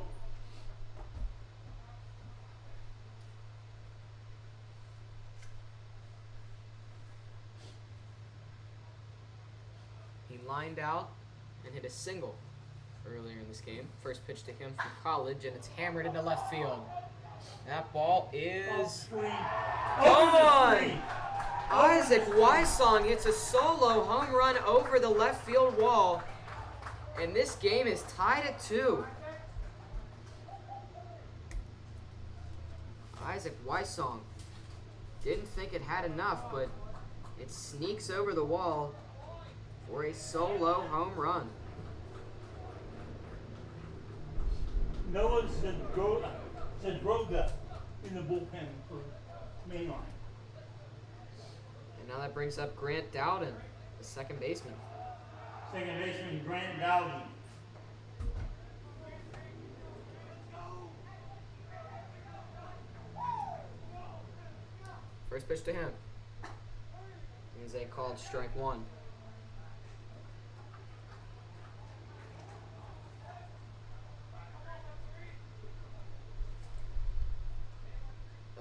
He lined out and hit a single earlier in this game. First pitch to him from College, and it's hammered into left field. That ball is gone! Isaac Weissong hits a solo home run over the left field wall, and this game is tied at 2. Isaac Weissong didn't think it had enough, but it sneaks over the wall for a solo home run. Noah said Groga in the bullpen for main line. And now that brings up Grant Dowden, the second baseman. Second baseman Grant Dowden. First pitch to him is a called strike 1.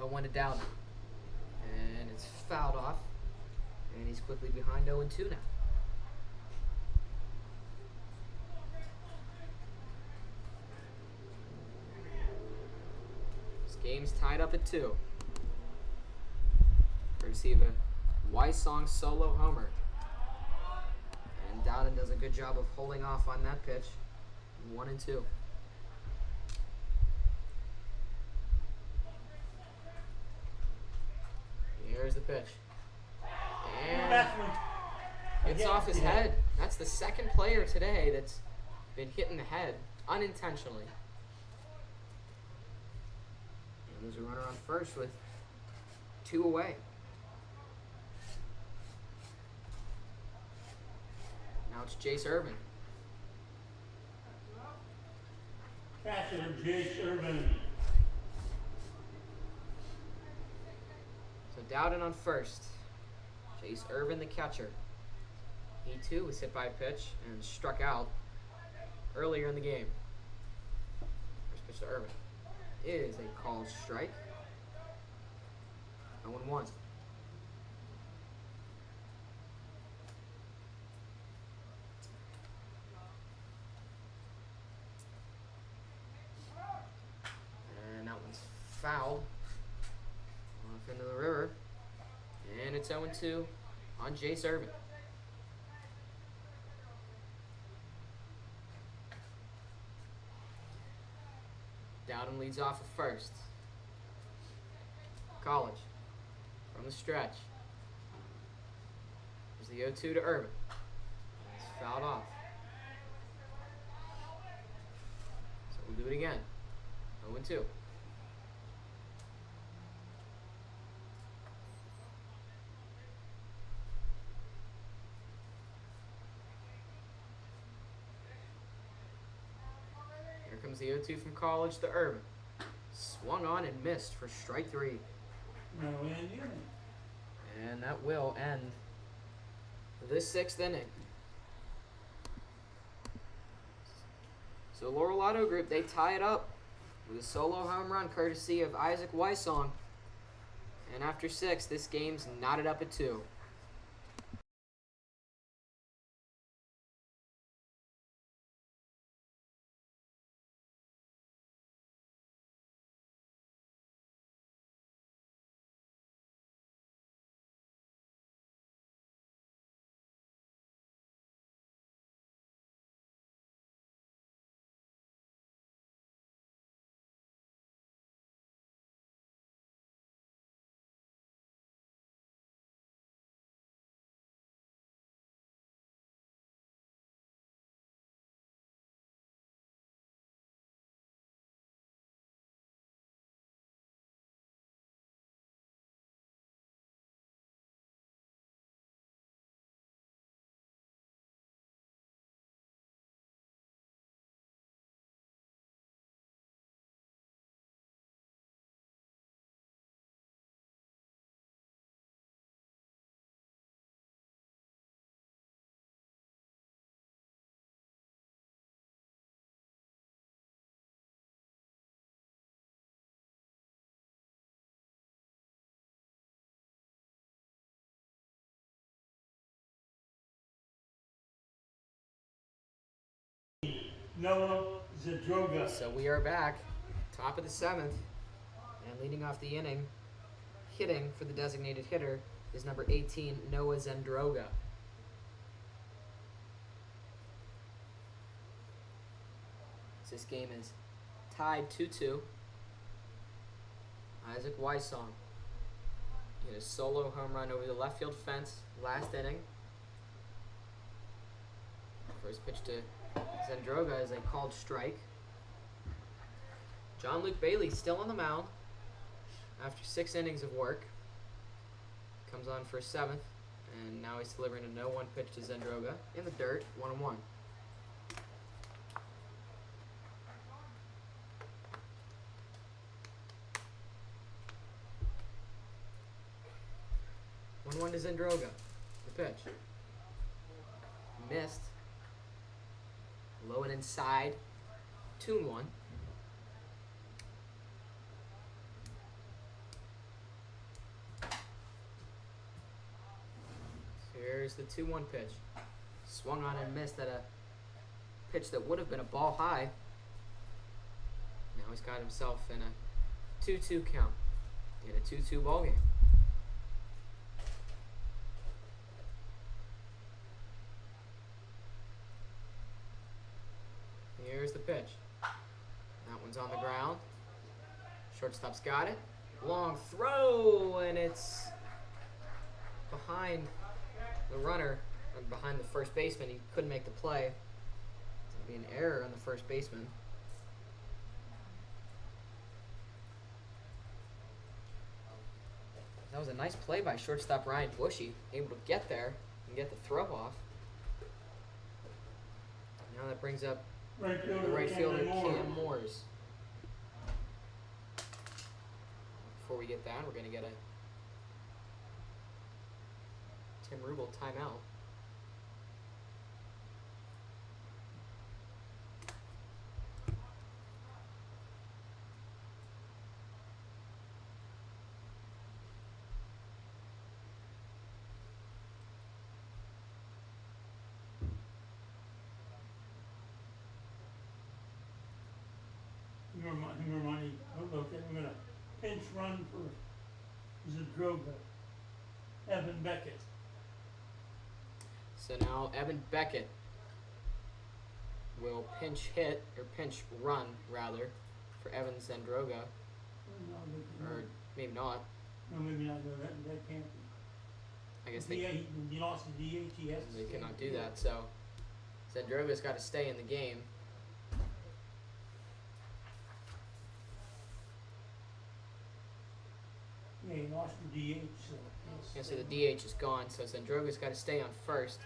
One to Dowden, and it's fouled off, and he's quickly behind 0-2 now. This game's tied up at 2. Courtesy of a Weissong solo homer, and Dowden does a good job of holding off on that pitch. 1-2. Here's the pitch. And Batsman. it's Again, off his yeah. head. That's the second player today that's been hit in the head unintentionally. And there's a runner on first with 2 away. Now it's Jace Irvin. Catcher, Jace Irvin. So Dowden on first. Jace Irvin, the catcher. He too was hit by a pitch and struck out earlier in the game. First pitch to Irvin is a called strike. 0-1. And that one's fouled off into the river. And it's 0-2 on Jace Irvin. Dowden leads off at first. College from the stretch. There's the 0-2 to Irvin. It's fouled off. So we'll do it again. 0-2. Here comes the 0-2 from College to Irvin. Swung on and missed for strike 3. No end unit. And that will end this 6th inning. So Laurel Auto Group, they tie it up with a solo home run courtesy of Isaac Wysong. And after 6, this game's knotted up at 2. Noah Zadroga. So we are back, top of the 7th, and leading off the inning, hitting for the designated hitter is number 18, Noah Zendroga. So this game is tied 2-2. Isaac Wysong hit a solo home run over the left field fence last inning. First pitch to Zendroga is a called strike. John Luke Bailey still on the mound after 6 innings of work. Comes on for 7th, and now he's delivering a 0-1 pitch to Zendroga in the dirt, 1-1. One to Zendroga. The pitch. Missed. Low and inside. 2-1. Here's the 2-1 pitch. Swung on and missed at a pitch that would have been a ball high. Now he's got himself in a 2-2 count in a 2-2 ball game. Here's the pitch. That one's on the ground. Shortstop's got it. Long throw, and it's behind the runner, or behind the first baseman. He couldn't make the play. It's going to be an error on the first baseman. That was a nice play by shortstop Ryan Bushy, able to get there and get the throw off. Now that brings up Right the fielder, right fielder Moore. Cam Moores. Before we get that, we're going to get a Tim Rubel timeout. Money. Okay, we're gonna pinch run for Zadroga. Evan Beckett. So now Evan Beckett will pinch hit, or pinch run, rather, for Evan Zandroga. Or maybe not. No, maybe not. No, that can't be. I guess he lost the DH. He has to they stay. cannot do that. So Zandroga's got to stay in the game. Yeah, he lost the DH. So Yeah, so the DH is gone. So Zandroga's got to stay on first.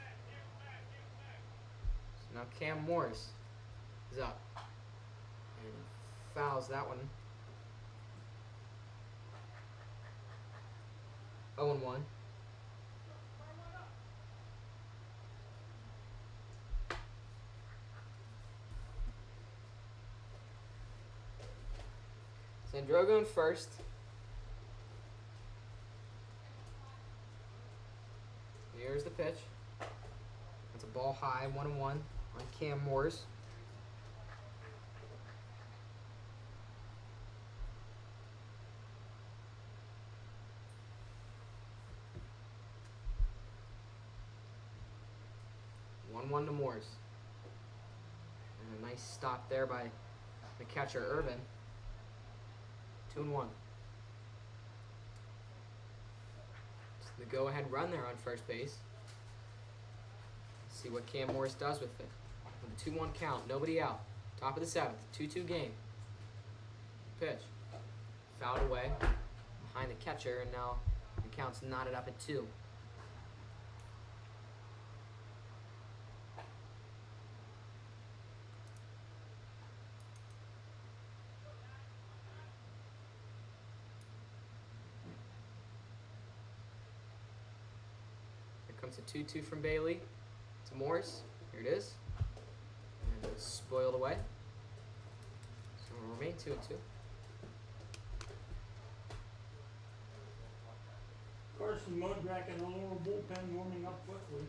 So now Cam Morris is up. And fouls that one. 0-1. Zandroga in first. Here's the pitch. It's a ball high, 1-1 on Cam Morris. One to Morris. And a nice stop there by the catcher Urban. 2-1. The go-ahead run there on first base. Let's see what Cam Morris does with it. With a 2-1 count, nobody out. Top of the seventh, 2-2 game. Pitch. Fouled away behind the catcher, and now the count's knotted up at 2. Comes a 2-2 from Bailey to Morris. Here it is. And it's spoiled away. So we'll remain 2-2. Carson Modrak and the lower bullpen warming up quickly.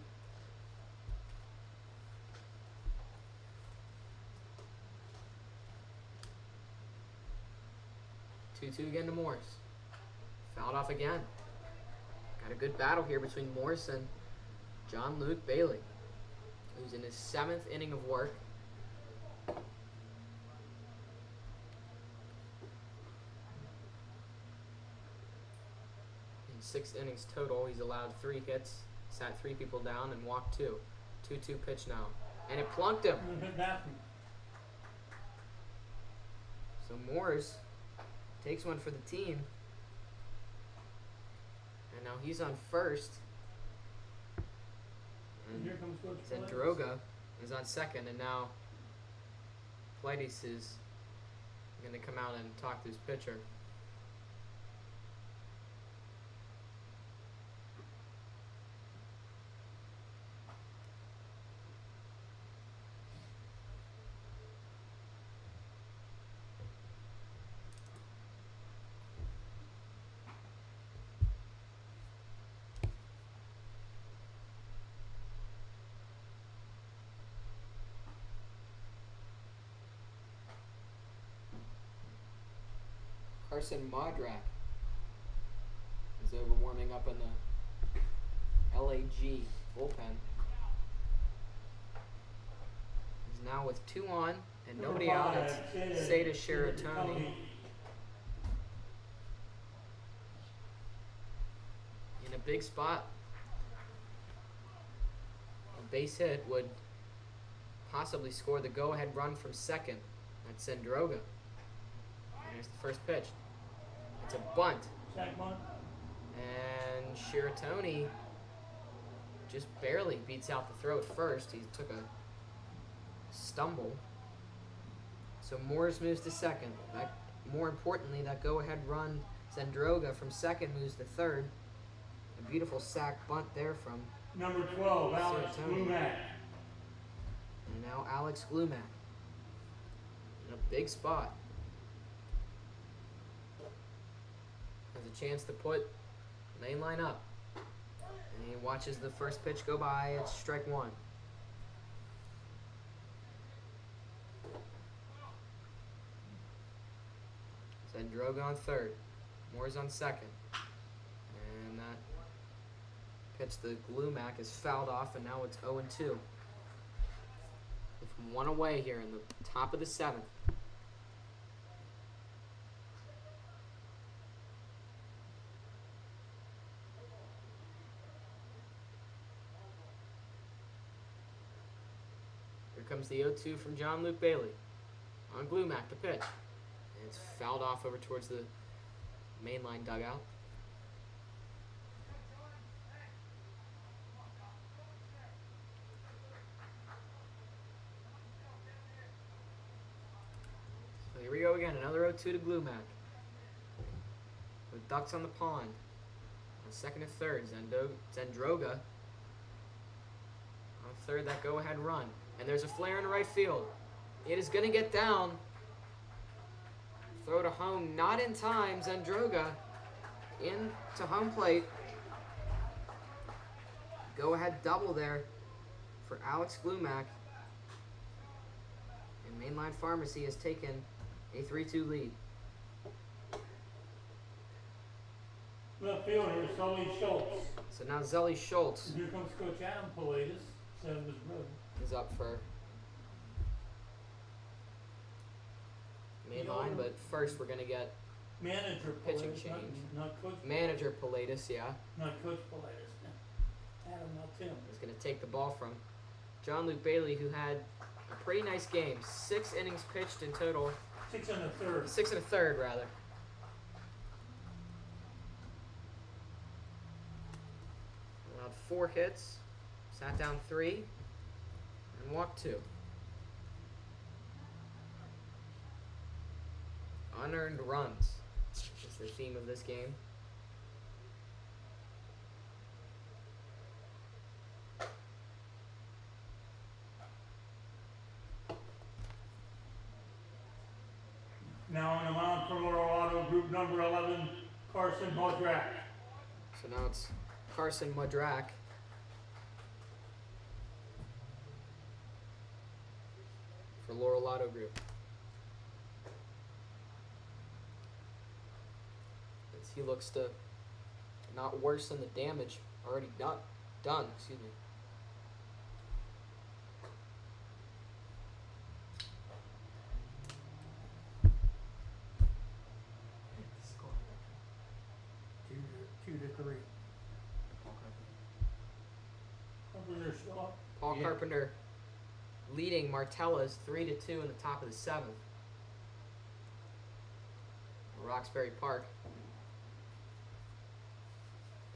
Two again to Morris. Fouled off again. Got a good battle here between Morris and John Luke Bailey, who's in his 7th inning of work. In 6 innings total, he's allowed 3 hits, sat 3 people down, and walked 2. 2-2 pitch now. And it plunked him. So Morris takes one for the team. And now he's on first. And here comes Coach Zandroga is on second, and now Pleiades is going to come out and talk to his pitcher. Carson Modrak is over warming up in the LAG bullpen. He's now with 2 on and nobody out. It's Seda Shiratoni. In a big spot base hit would possibly score the go-ahead run from second. That's Zendroga. And here's the first pitch. It's a bunt. Sack bunt. And Shiratoni just barely beats out the throw at first. He took a stumble. So Morris moves to second. More importantly, that go-ahead run, Zendroga from second moves to third. A beautiful sack bunt there from Number 12, Alex Shiratoni. Glumac. And now Alex Glumac in a big spot. Has a chance to put main line up. And he watches the first pitch go by. It's strike one. Zendroga on third. Moore's on second. And that pitch to Glumac is fouled off, and now it's 0-2. With one away here in the top of the seventh. Here comes the 0-2 from John Luke Bailey. On Glumac, the pitch. And it's fouled off over towards the mainline dugout. So here we go again, another 0-2 to Glumac. With ducks on the pond. On second and third, Zendroga. On third, that go-ahead run. And there's a flare in right field. It is going to get down. Throw to home, not in time. Zendroga into home plate. Go-ahead double there for Alex Glumac. And Mainline Pharmacy has taken a 3-2 lead. Left fielder, Sully Schultz. So now Zelly Schultz And here comes Coach Adam Pilatus, son of his brother. is up for main line, but first we're gonna get Manager Pitching Pilatus, change. not Coach. manager Pilatus, yeah, Not Coach Pilatus. Adam, not Tim. is gonna take the ball from John Luke Bailey, who had a pretty nice game. 6 innings pitched in total. 6 and a third. 6 1/3 rather. Allowed 4 hits, sat down 3, and walked 2. Unearned runs is the theme of this game. Now on the mound for Colorado, group number 11, Carson Bodrak. So now it's Carson Mudrak. For Laurel Lotto Group. As he looks to not worsen the damage already done, excuse me. Score. 2-3. Carpenter Shaw. Paul Yeah. Carpenter leading Martella's 3-2 in the top of the 7th. Roxbury Park.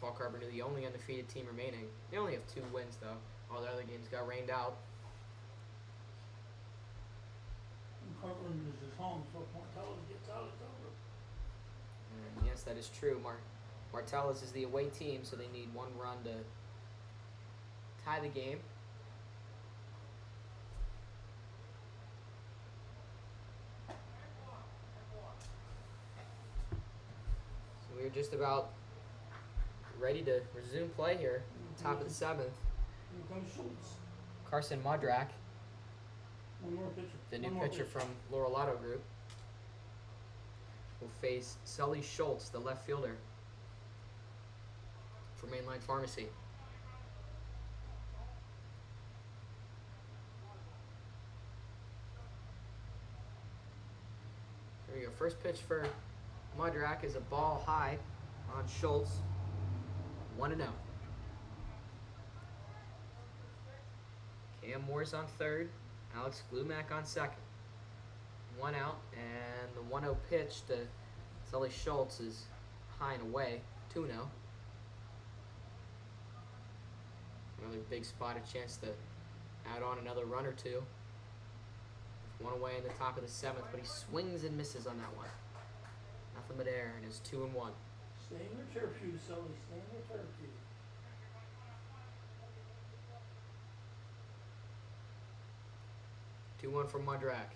Paul Carpenter, the only undefeated team remaining. They only have 2 wins though. All the other games got rained out. And Carpenter's is home, so if Martellus gets out, it's over. And yes, that is true. Martellus is the away team, so they need 1 run to tie the game. So we're just about ready to resume play here. Top of the 7th. Here comes Schultz. Carson Mudrak, One more pitcher. the One new more pitcher from Laurel Lotto Group, will face Sully Schultz, the left fielder for Mainline Pharmacy. There we go. First pitch for Mudrak is a ball high on Schultz. 1-0. Liam Moore's on third. Alex Glumack on second. 1 out, and the 1-0 pitch to Sully Schultz is high and away. 2-0. Another big spot, a chance to add on another run or two. 1 away in the top of the 7th, but he swings and misses on that one. Nothing but air, and it's 2-1. Stay in your turf shoes, Sully. Stay in your turf shoes. 2-1 from Mudrak.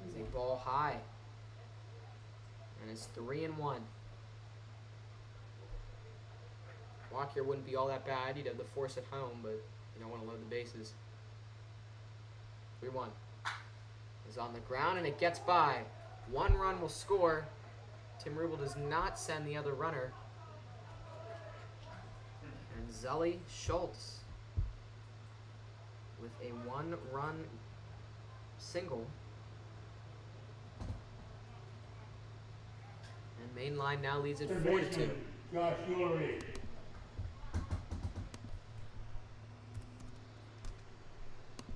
It's a ball high. And it's 3-1. Walk here wouldn't be all that bad. You'd have the force at home, but you don't want to load the bases. 3-1. Is on the ground, and it gets by. 1 run will score. Tim Rubel does not send the other runner. And Sully Schultz with a 1-run single. And Main Line now leads at 4-2. Josh Ulrich.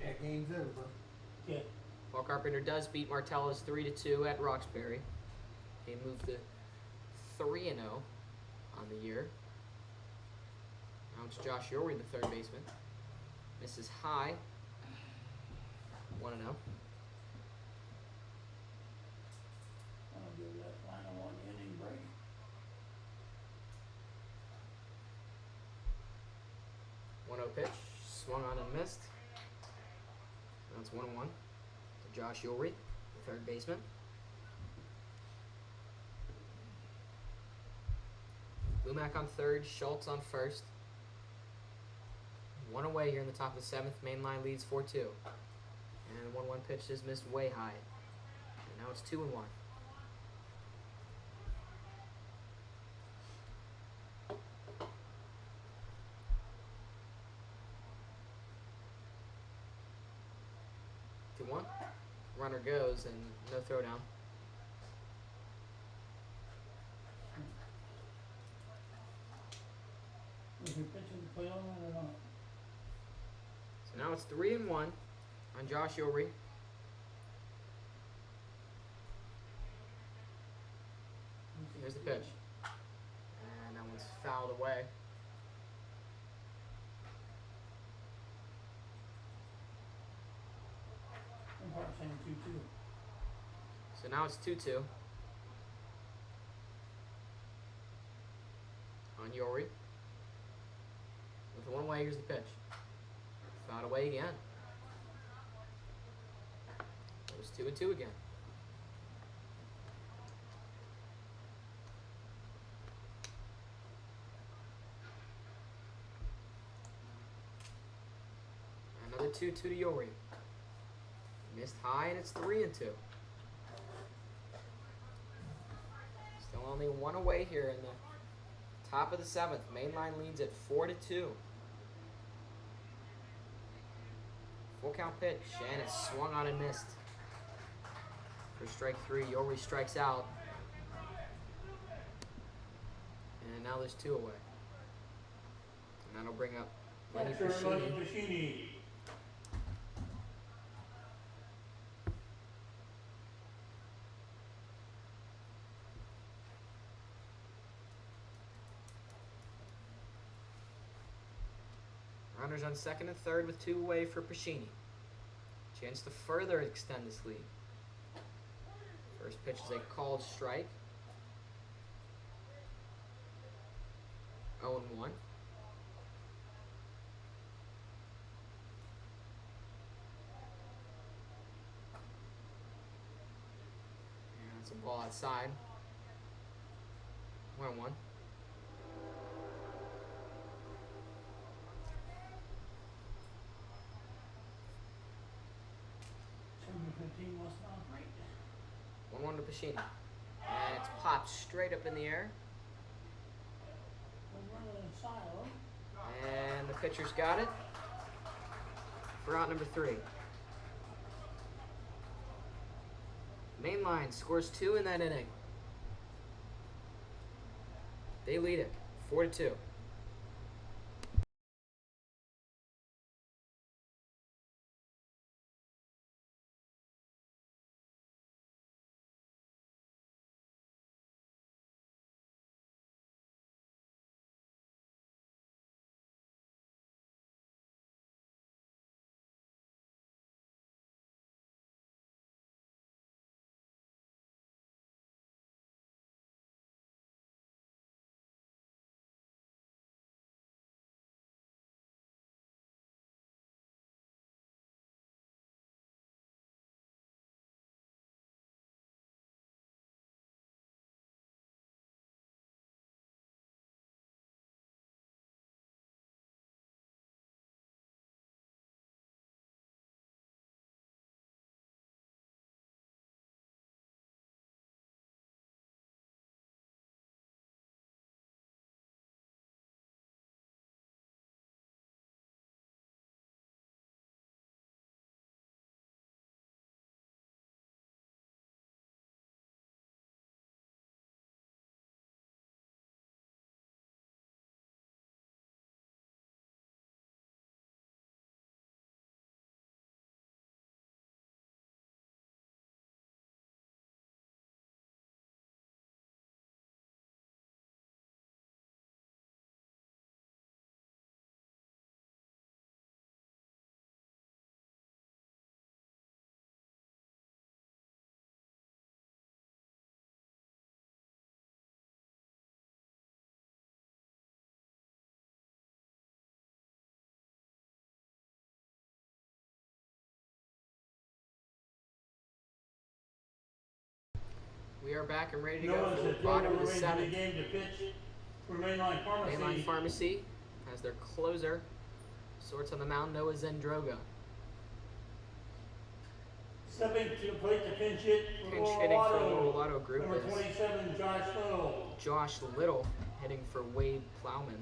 That game's over. Okay. Paul Carpenter does beat Martellus 3-2 at Roxbury. They moved to 3-0 on the year. Now it's Josh Yorwey, the third baseman. Misses high. 1-0. I'll give that final 1 inning break. Pitch, swung on and missed. Now it's 1-1 to Josh Ulrich, the third baseman. Lumack on third, Schultz on first. 1 away here in the top of the 7th. Main Line leads 4-2. And the 1-1 pitch is missed way high. And now it's 2-1. Runner goes and no throwdown. Is your pitcher play on it or not? So now it's 3-1 on Josh Ulrich. Here's the pitch. And that one's fouled away. I'm hard saying 2-2. So now it's 2-2 on Yori. With 1 away, here's the pitch. Fouled away again. It was 2-2 again. Another 2-2 to Yori. Missed high, and it's 3-2. Still only 1 away here in the top of the 7th. Main Line leads at 4-2. Full count pitch, and it's swung on and missed. For strike 3, Yori strikes out. And now there's 2 away. And that'll bring up Lenny Pashini. Runners on second and third with 2 away for Pashini. Chance to further extend this lead. First pitch is a called strike. 0-1. And it's a ball outside. 1-1. 15 was not great. 1-1 to Pashini. And it's popped straight up in the air. We're running a silo. And the pitcher's got it for out number 3. Main Line scores 2 in that inning. They lead it 4-2. We are back and ready to go Notice for the that bottom Joker of the arranged the seventh. game to pitch for Mainline Pharmacy. Mainline Pharmacy has their closer. Sorts on the mound, Noah Zendroga. Stepping to the plate to pinch hit for Pinch hitting for the Laurel Laurel Group Number is 27, Josh Little. Josh Little hitting for Wade Plowman.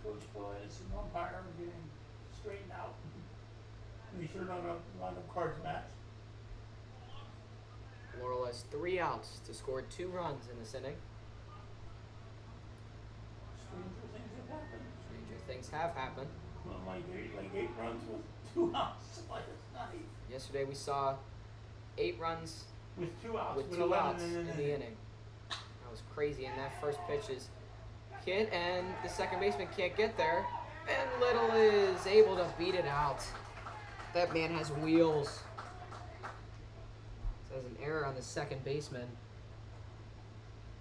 Coach Boyce and umpire are getting straightened out. Be sure not to line up cards match. Laurel has 3 outs to score 2 runs in this inning. Stranger things have happened. Stranger things have happened. Well, like 8 runs with 2 outs last night. Yesterday we saw 8 runs With 2 outs. with 2 11 outs in the inning. That was crazy, and that first pitch is hit, and the second baseman can't get there. And Little is able to beat it out. That man has wheels. There's an error on the second baseman,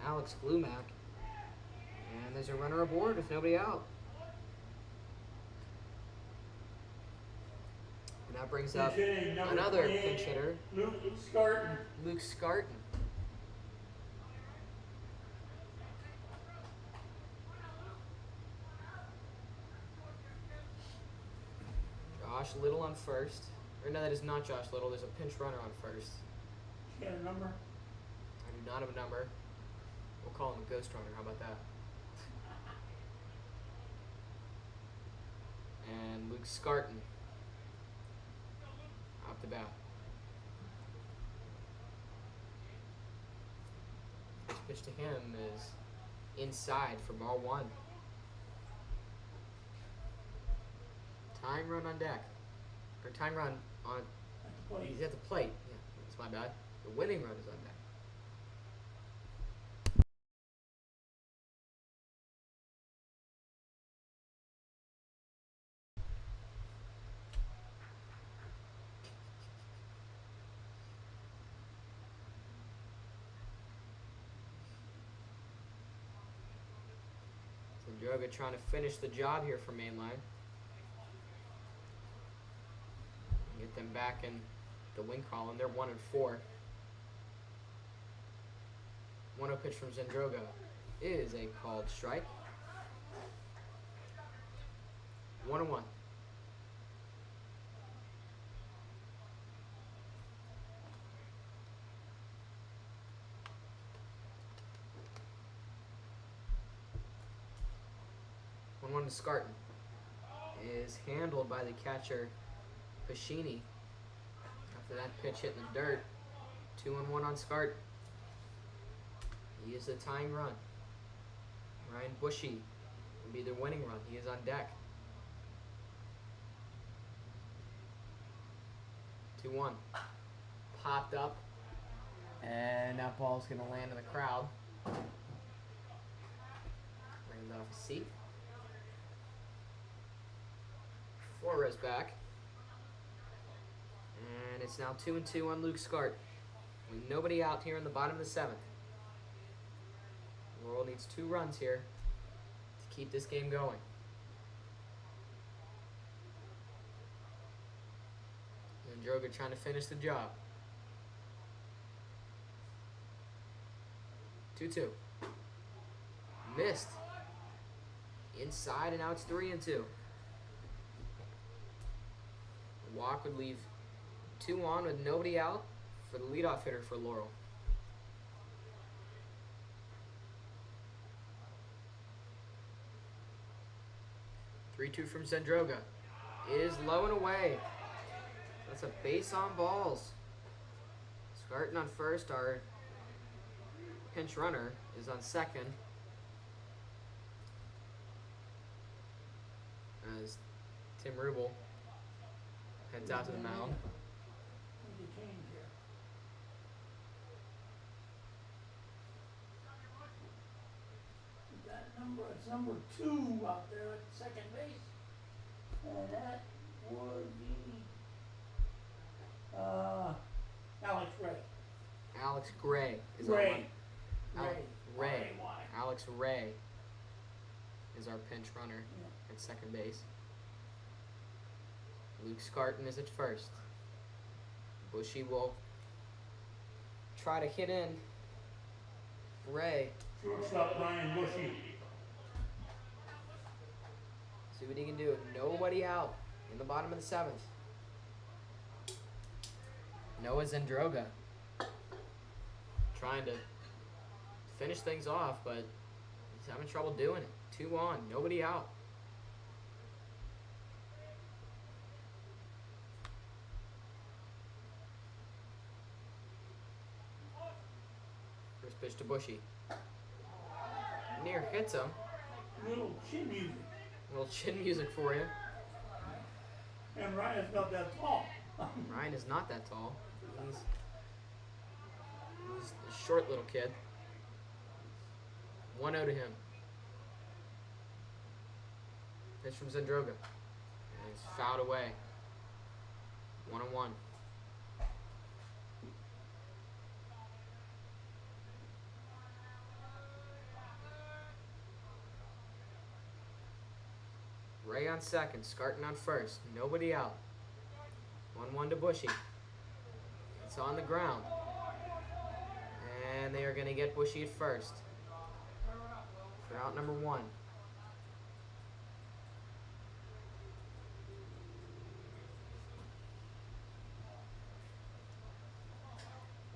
Alex Glumac. And there's a runner aboard with nobody out. And that brings up Pinch hitting, number another 28, pinch hitter, Luke Scarton. Luke Scarton. Josh Little on first. Or no, that is not Josh Little. There's a pinch runner on first. You got a number? I do not have a number. We'll call him a ghost runner. How about that? And Luke Scarton up the bat. First pitch to him is inside for ball 1. Time run on deck. Or time run on. At the plate. He's at the plate. Yeah, that's my bad. The winning run is on deck. So Droga trying to finish the job here for Mainline. Get them back in the win column. They're 1-4. 1-0 pitch from Zendroga is a called strike. 1-1. One to Scarton is handled by the catcher Pacini. After that pitch hit in the dirt, 2-1 on Scarton. He is a tying run. Ryan Bushy will be the winning run. He is on deck. 2-1. Popped up, and that ball's going to land in the crowd. Land off his seat. Flores back. And it's now 2-2 on Luke Scart. With nobody out here in the bottom of the 7th. Laurel needs 2 runs here to keep this game going. And Droga trying to finish the job. 2-2. Missed. Inside, and now it's 3-2. Walk would leave 2 on with nobody out for the leadoff hitter for Laurel. Three-two from Zendroga is low and away. That's a base on balls. Scarton on first. Our pinch runner is on second. As Tim Rubel heads out to the mound. Need to change here. That number, it's number 2 out there at second base. And that would be Alex Ray. Alex Gray is Ray. on one. Ray. R-A-Y. Alex Ray is our pinch runner Yeah. at second base. Luke Scarton is at first. Bushy will try to hit in Ray. Shortstop Brian Bushy. See what he can do. Nobody out in the bottom of the 7th. Noah Zendroga trying to finish things off, but he's having trouble doing it. 2 on, nobody out. First pitch to Bushy. Near hits him. Little chin music. A little chin music for you. And Ryan's not that tall. Ryan is not that tall. He's a short little kid. 1-0 to him. Pitch from Zendroga. And he's fouled away. 1-1. Ray on second, Scarton on first. Nobody out. 1-1 to Bushy. It's on the ground. And they are going to get Bushy at first. For out number 1.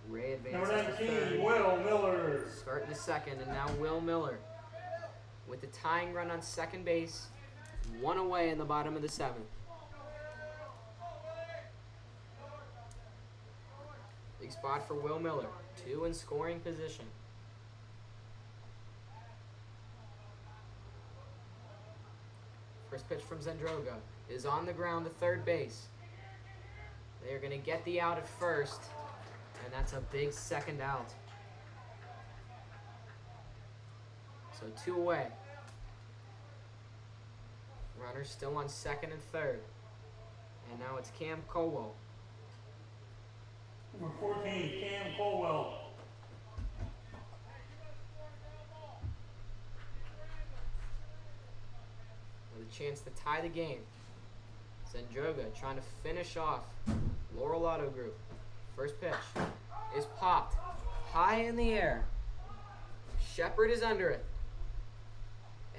Ray advances Number to 19, third. Will Miller. Scarton to second, and now Will Miller with the tying run on second base. 1 away in the bottom of the 7th. Big spot for Will Miller. 2 in scoring position. First pitch from Zendroga is on the ground to third base. They are going to get the out at first, and that's a big second out. So 2 away. Runners still on second and third. And now it's Cam Colwell. Number 14, Cam Colwell. With a chance to tie the game. Zendroga trying to finish off Laurel Auto Group. First pitch is popped high in the air. Shepard is under it.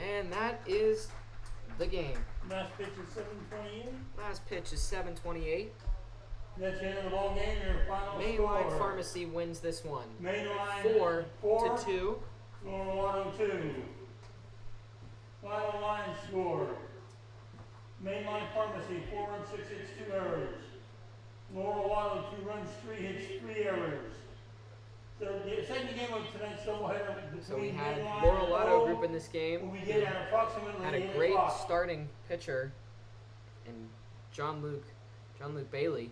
And that is the game. Last pitch is 7:28. Last pitch is 7:28. That's the end of the ball game. Your final Mainline score. Pharmacy wins this one. Mainline 4 to 2. Laurel Auto 2. Final line score. Mainline Pharmacy 4 runs, 6 hits, 2 errors. Laurel Auto 2 runs, 3 hits, 3 errors. So the second game of tonight's doubleheader between So we had Mainline Laurel and Auto Group in this game. Will begin at approximately Had a 8 great o'clock. starting pitcher in John Luke Bailey.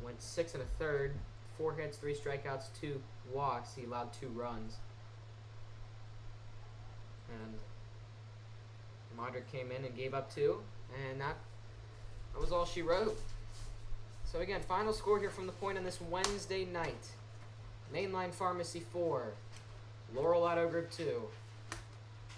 Went 6 1/3, 4 hits, 3 strikeouts, 2 walks. He allowed 2 runs. And Modric came in and gave up 2, and that was all she wrote. So again, final score here from the point on this Wednesday night. Mainline Pharmacy 4, Laurel Auto Group 2.